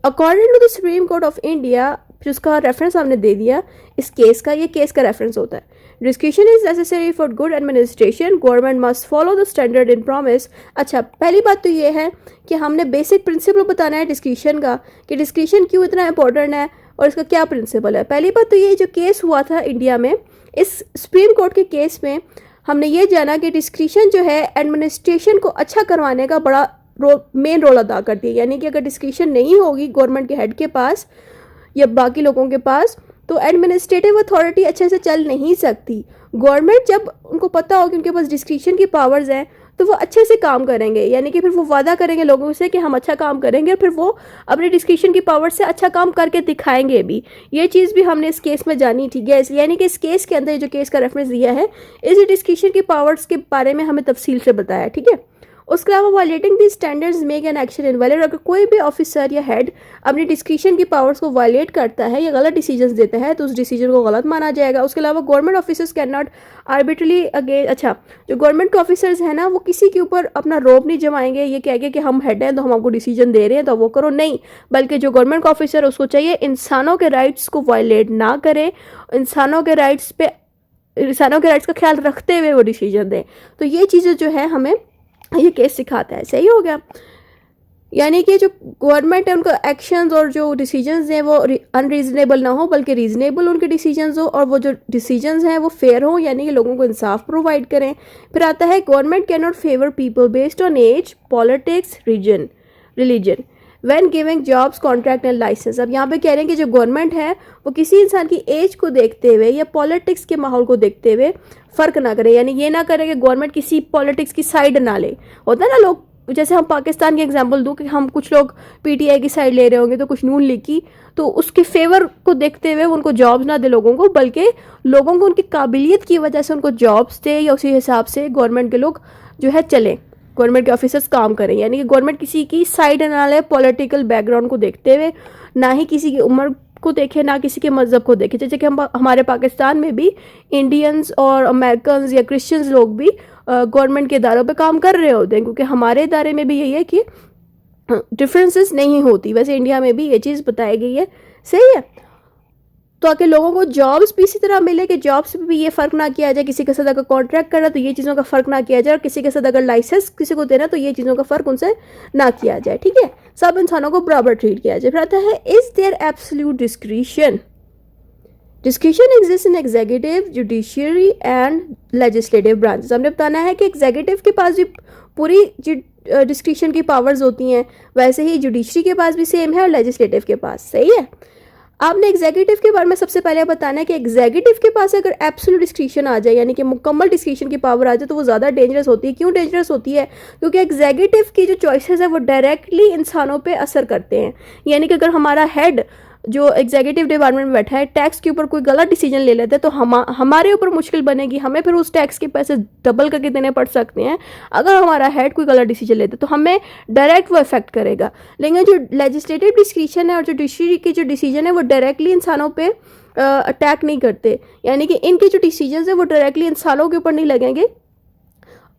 according to the Supreme Court of India, फिर उसका रेफरेंस हमने दे दिया इस केस का, ये केस का रेफरेंस होता है। Discretion is necessary for good administration, government must follow the standard in promise. अच्छा, पहली बात तो ये है कि हमने बेसिक प्रिंसिपल बताना है डिस्क्रिशन का, कि डिस्क्रिशन क्यों इतना इंपॉर्टेंट है और इसका क्या प्रिंसिपल है। पहली बात तो ये जो केस हुआ था इंडिया में, इस सुप्रीम कोर्ट के केस में हमने ये जाना कि डिस्क्रिशन जो है एडमिनिस्ट्रेशन को अच्छा करवाने का बड़ा मेन रोल अदा करती है। यानी कि अगर डिस्क्रिशन नहीं होगी गवर्नमेंट के हेड के पास या बाकी लोगों के पास, तो एडमिनिस्ट्रेटिव अथॉरिटी अच्छे से चल नहीं सकती। गवर्नमेंट जब उनको पता हो कि उनके पास डिस्क्रिशन की पावर्स हैं तो वो अच्छे से काम करेंगे, यानी कि फिर वो वादा करेंगे लोगों से कि हम अच्छा काम करेंगे और फिर वो अपने डिस्क्रिशन की पावर से अच्छा काम करके दिखाएंगे भी। ये चीज़ भी हमने इस केस में जानी, ठीक है। इसलिए यानी कि इस केस के अंदर जो केस का रेफरेंस दिया है इस डिस्क्रिशन की पावर्स के बारे में हमें तफसील से बताया, ठीक है। उसके अलावा violating the standards make an action invalid, अगर कोई भी ऑफिसर या हेड अपनी डिस्क्रिशन की पावर्स को वायलेट करता है या गलत डिसीजंस देता है तो उस डिसीजन को गलत माना जाएगा। उसके अलावा government officers can not arbitrarily जो गवर्नमेंट ऑफिसर्स हैं ना वो किसी के ऊपर अपना रोब नहीं जमाएंगे ये कह के कि हम हेड हैं तो हम आपको डिसीजन दे रहे हैं तो वो करो, नहीं, बल्कि जो गवर्नमेंट ऑफिसर उसको चाहिए इंसानों के राइट्स को वायलेट ना करे, इंसानों के राइट्स का ख्याल रखते हुए वो डिसीजन दें। तो ये चीज़ें जो है हमें ये केस सिखाता है। सही हो गया, यानी कि जो गवर्नमेंट है उनका एक्शंस और जो डिसीजंस हैं वो अनरीजनेबल ना हो बल्कि रीजनेबल उनके डिसीजंस हो, और वो जो डिसीजंस हैं वो फेयर हो, यानी कि लोगों को इंसाफ प्रोवाइड करें। फिर आता है government can not favour people based on age, politics, religion when giving jobs, contract and licence. अब यहाँ पे कह रहे हैं कि जो गवर्नमेंट है वो किसी इंसान की एज को देखते हुए या पॉलिटिक्स के माहौल को देखते हुए फ़र्क ना करे, यानी ये ना करे कि गवर्नमेंट किसी पॉलिटिक्स की साइड ना ले। होता है ना लोग, जैसे हम पाकिस्तान की एग्जांपल दूं कि हम कुछ लोग पीटीआई की साइड ले रहे होंगे तो कुछ नून लीग की, तो उसके फेवर को देखते हुए उनको जॉब्स ना दे लोगों को, बल्कि लोगों को उनकी काबिलियत की वजह से उनको जॉब्स दे या उसी हिसाब से गवर्नमेंट के लोग जो है चलें, गवर्नमेंट के ऑफिसर्स काम करें। यानी कि गवर्नमेंट किसी की साइड ना ले, पॉलिटिकल बैकग्राउंड को देखते हुए, ना ही किसी की उम्र को देखे, ना किसी के मज़हब को देखे। जैसे कि हमारे पाकिस्तान में भी इंडियंस और अमेरिकन या क्रिश्चियंस लोग भी गवर्नमेंट के इदारों पे काम कर रहे होते हैं, क्योंकि हमारे इदारे में भी यही है कि डिफरेंसेस नहीं होती। वैसे इंडिया में भी ये चीज़ बताई गई है, सही है। तो आके लोगों को जॉब्स भी इसी तरह मिले कि जॉब्स पे भी ये फ़र्क ना किया जाए, किसी के साथ अगर कॉन्ट्रैक्ट करना तो ये चीज़ों का फ़र्क ना किया जाए, और किसी के साथ अगर लाइसेंस किसी को देना तो ये चीज़ों का फ़र्क उनसे ना किया जाए, ठीक है। सब इंसानों को बराबर ट्रीट किया जाए। फिर आता है is there absolute discretion. Discretion exist in executive, judiciary and legislative branches. हमने बताना है कि एग्जीक्यूटिव के पास भी पूरी डिस्क्रिशन की पावर्स होती हैं, वैसे ही जुडिशरी के पास भी सेम है और लेजिस्लेटिव के पास, सही है। आपने एग्जीक्यूटिव के बारे में सबसे पहले बताना है कि एग्जीक्यूटिव के पास अगर एब्सोल्यूट डिस्क्रिशन आ जाए, यानी कि मुकम्मल डिस्क्रिशन की पावर आ जाए, तो वो ज़्यादा डेंजरस होती है। क्यों डेंजरस होती है? क्योंकि एग्जीक्यूटिव की जो चॉइसेस है वो डायरेक्टली इंसानों पे असर करते हैं। यानी कि अगर हमारा हेड जो एग्जीक्यूटिव डिपार्टमेंट में बैठा है टैक्स के ऊपर कोई गलत डिसीजन ले लेता है तो हमारे ऊपर मुश्किल बनेगी, हमें फिर उस टैक्स के पैसे डबल करके देने पड़ सकते हैं अगर हमारा हेड कोई गलत डिसीजन लेता है, तो हमें डायरेक्ट वो इफेक्ट करेगा। लेकिन जो लेजिस्लेटिव डिस्क्रिशन है और जो जुडिशरी की जो डिसीजन है वो डायरेक्टली इंसानों पे अटैक नहीं करते, यानी कि इनके जो डिसीजन है वो डायरेक्टली इंसानों के ऊपर नहीं लगेंगे,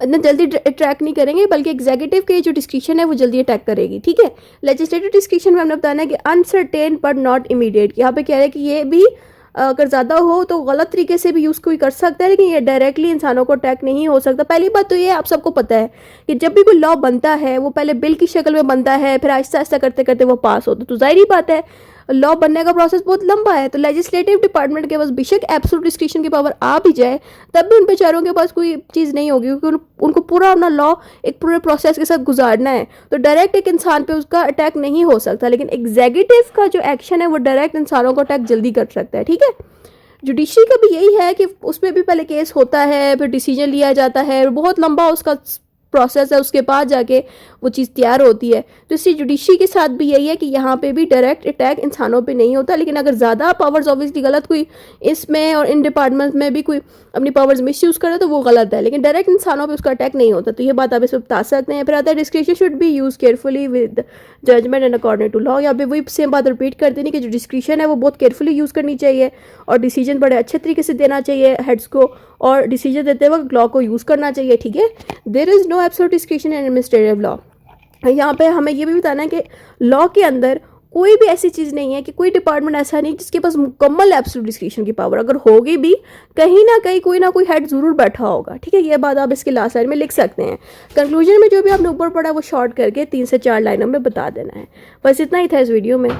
इतना जल्दी अटैक नहीं करेंगे, बल्कि एग्जीक्यूटिव की जो डिस्क्रिशन है वो जल्दी अटैक करेगी, ठीक है। लेजिस्लेटिव डिस्क्रिशन में हमने बताना है कि अनसर्टेन बट नॉट इमीडिएट। यहाँ पे कह रहे हैं कि ये भी अगर ज़्यादा हो तो गलत तरीके से भी यूज़ कोई कर सकता है, लेकिन ये डायरेक्टली इंसानों को अटैक नहीं हो सकता। पहली बात तो ये आप सबको पता है कि जब भी कोई लॉ बनता है वो पहले बिल की शक्ल में बनता है, फिर आहिस्ता आहिस्ता करते करते वो पास होता है। तो जाहिर ही बात है लॉ बनने का प्रोसेस बहुत लंबा है। तो लेजिस्लेटिव डिपार्टमेंट के पास बेशक एब्सोल्यूट डिस्क्रिशन की पावर आ भी जाए, तब भी उन बेचारों के पास कोई चीज़ नहीं होगी, क्योंकि उनको पूरा अपना लॉ एक पूरे प्रोसेस के साथ गुजारना है। तो डायरेक्ट एक इंसान पे उसका अटैक नहीं हो सकता, लेकिन एग्जीक्यूटिव का जो एक्शन है वो डायरेक्ट इंसानों को अटैक जल्दी कर सकता है, ठीक है। जुडिशरी का भी यही है कि उसमें भी पहले केस होता है, फिर डिसीजन लिया जाता है, बहुत लंबा उसका प्रोसेस है, उसके बाद जाके वो चीज़ तैयार होती है। तो इसलिए जुडिशरी के साथ भी यही है कि यहाँ पे भी डायरेक्ट अटैक इंसानों पे नहीं होता, लेकिन अगर ज़्यादा पावर्स ऑब्वियसली गलत कोई इसमें और इन डिपार्टमेंट्स में भी कोई अपनी पावर्स मिसयूज़ करे तो वो गलत है, लेकिन डायरेक्ट इंसानों पे उसका अटैक नहीं होता। तो ये बात आप इसमें बता सकते हैं। फिर आता है discretion should be use carefully with judgement and according to law. यहाँ पे वही सेम बात रिपीट कर देनी कि जो डिस्क्रिशन है वो बहुत केयरफुली यूज़ करनी चाहिए और डिसीजन बड़े अच्छे तरीके से देना चाहिए हेड्स को, और डिसीजन देते वक्त लॉ को यूज़ करना चाहिए, ठीक है। There is no absolute discretion in administrative law. यहाँ पे हमें ये भी बताना है कि लॉ के अंदर कोई भी ऐसी चीज़ नहीं है कि कोई डिपार्टमेंट ऐसा नहीं जिसके पास मुकम्मल एब्सोल्यूट डिस्क्रिशन की पावर, अगर होगी भी कहीं ना कहीं कोई ना कोई हेड ज़रूर बैठा होगा, ठीक है। ये बात आप इसके लास्ट लाइन में लिख सकते हैं। कंक्लूजन में जो भी आपने ऊपर पढ़ा वो शॉर्ट करके 3 से 4 लाइनों में बता देना है। बस इतना ही था इस वीडियो में।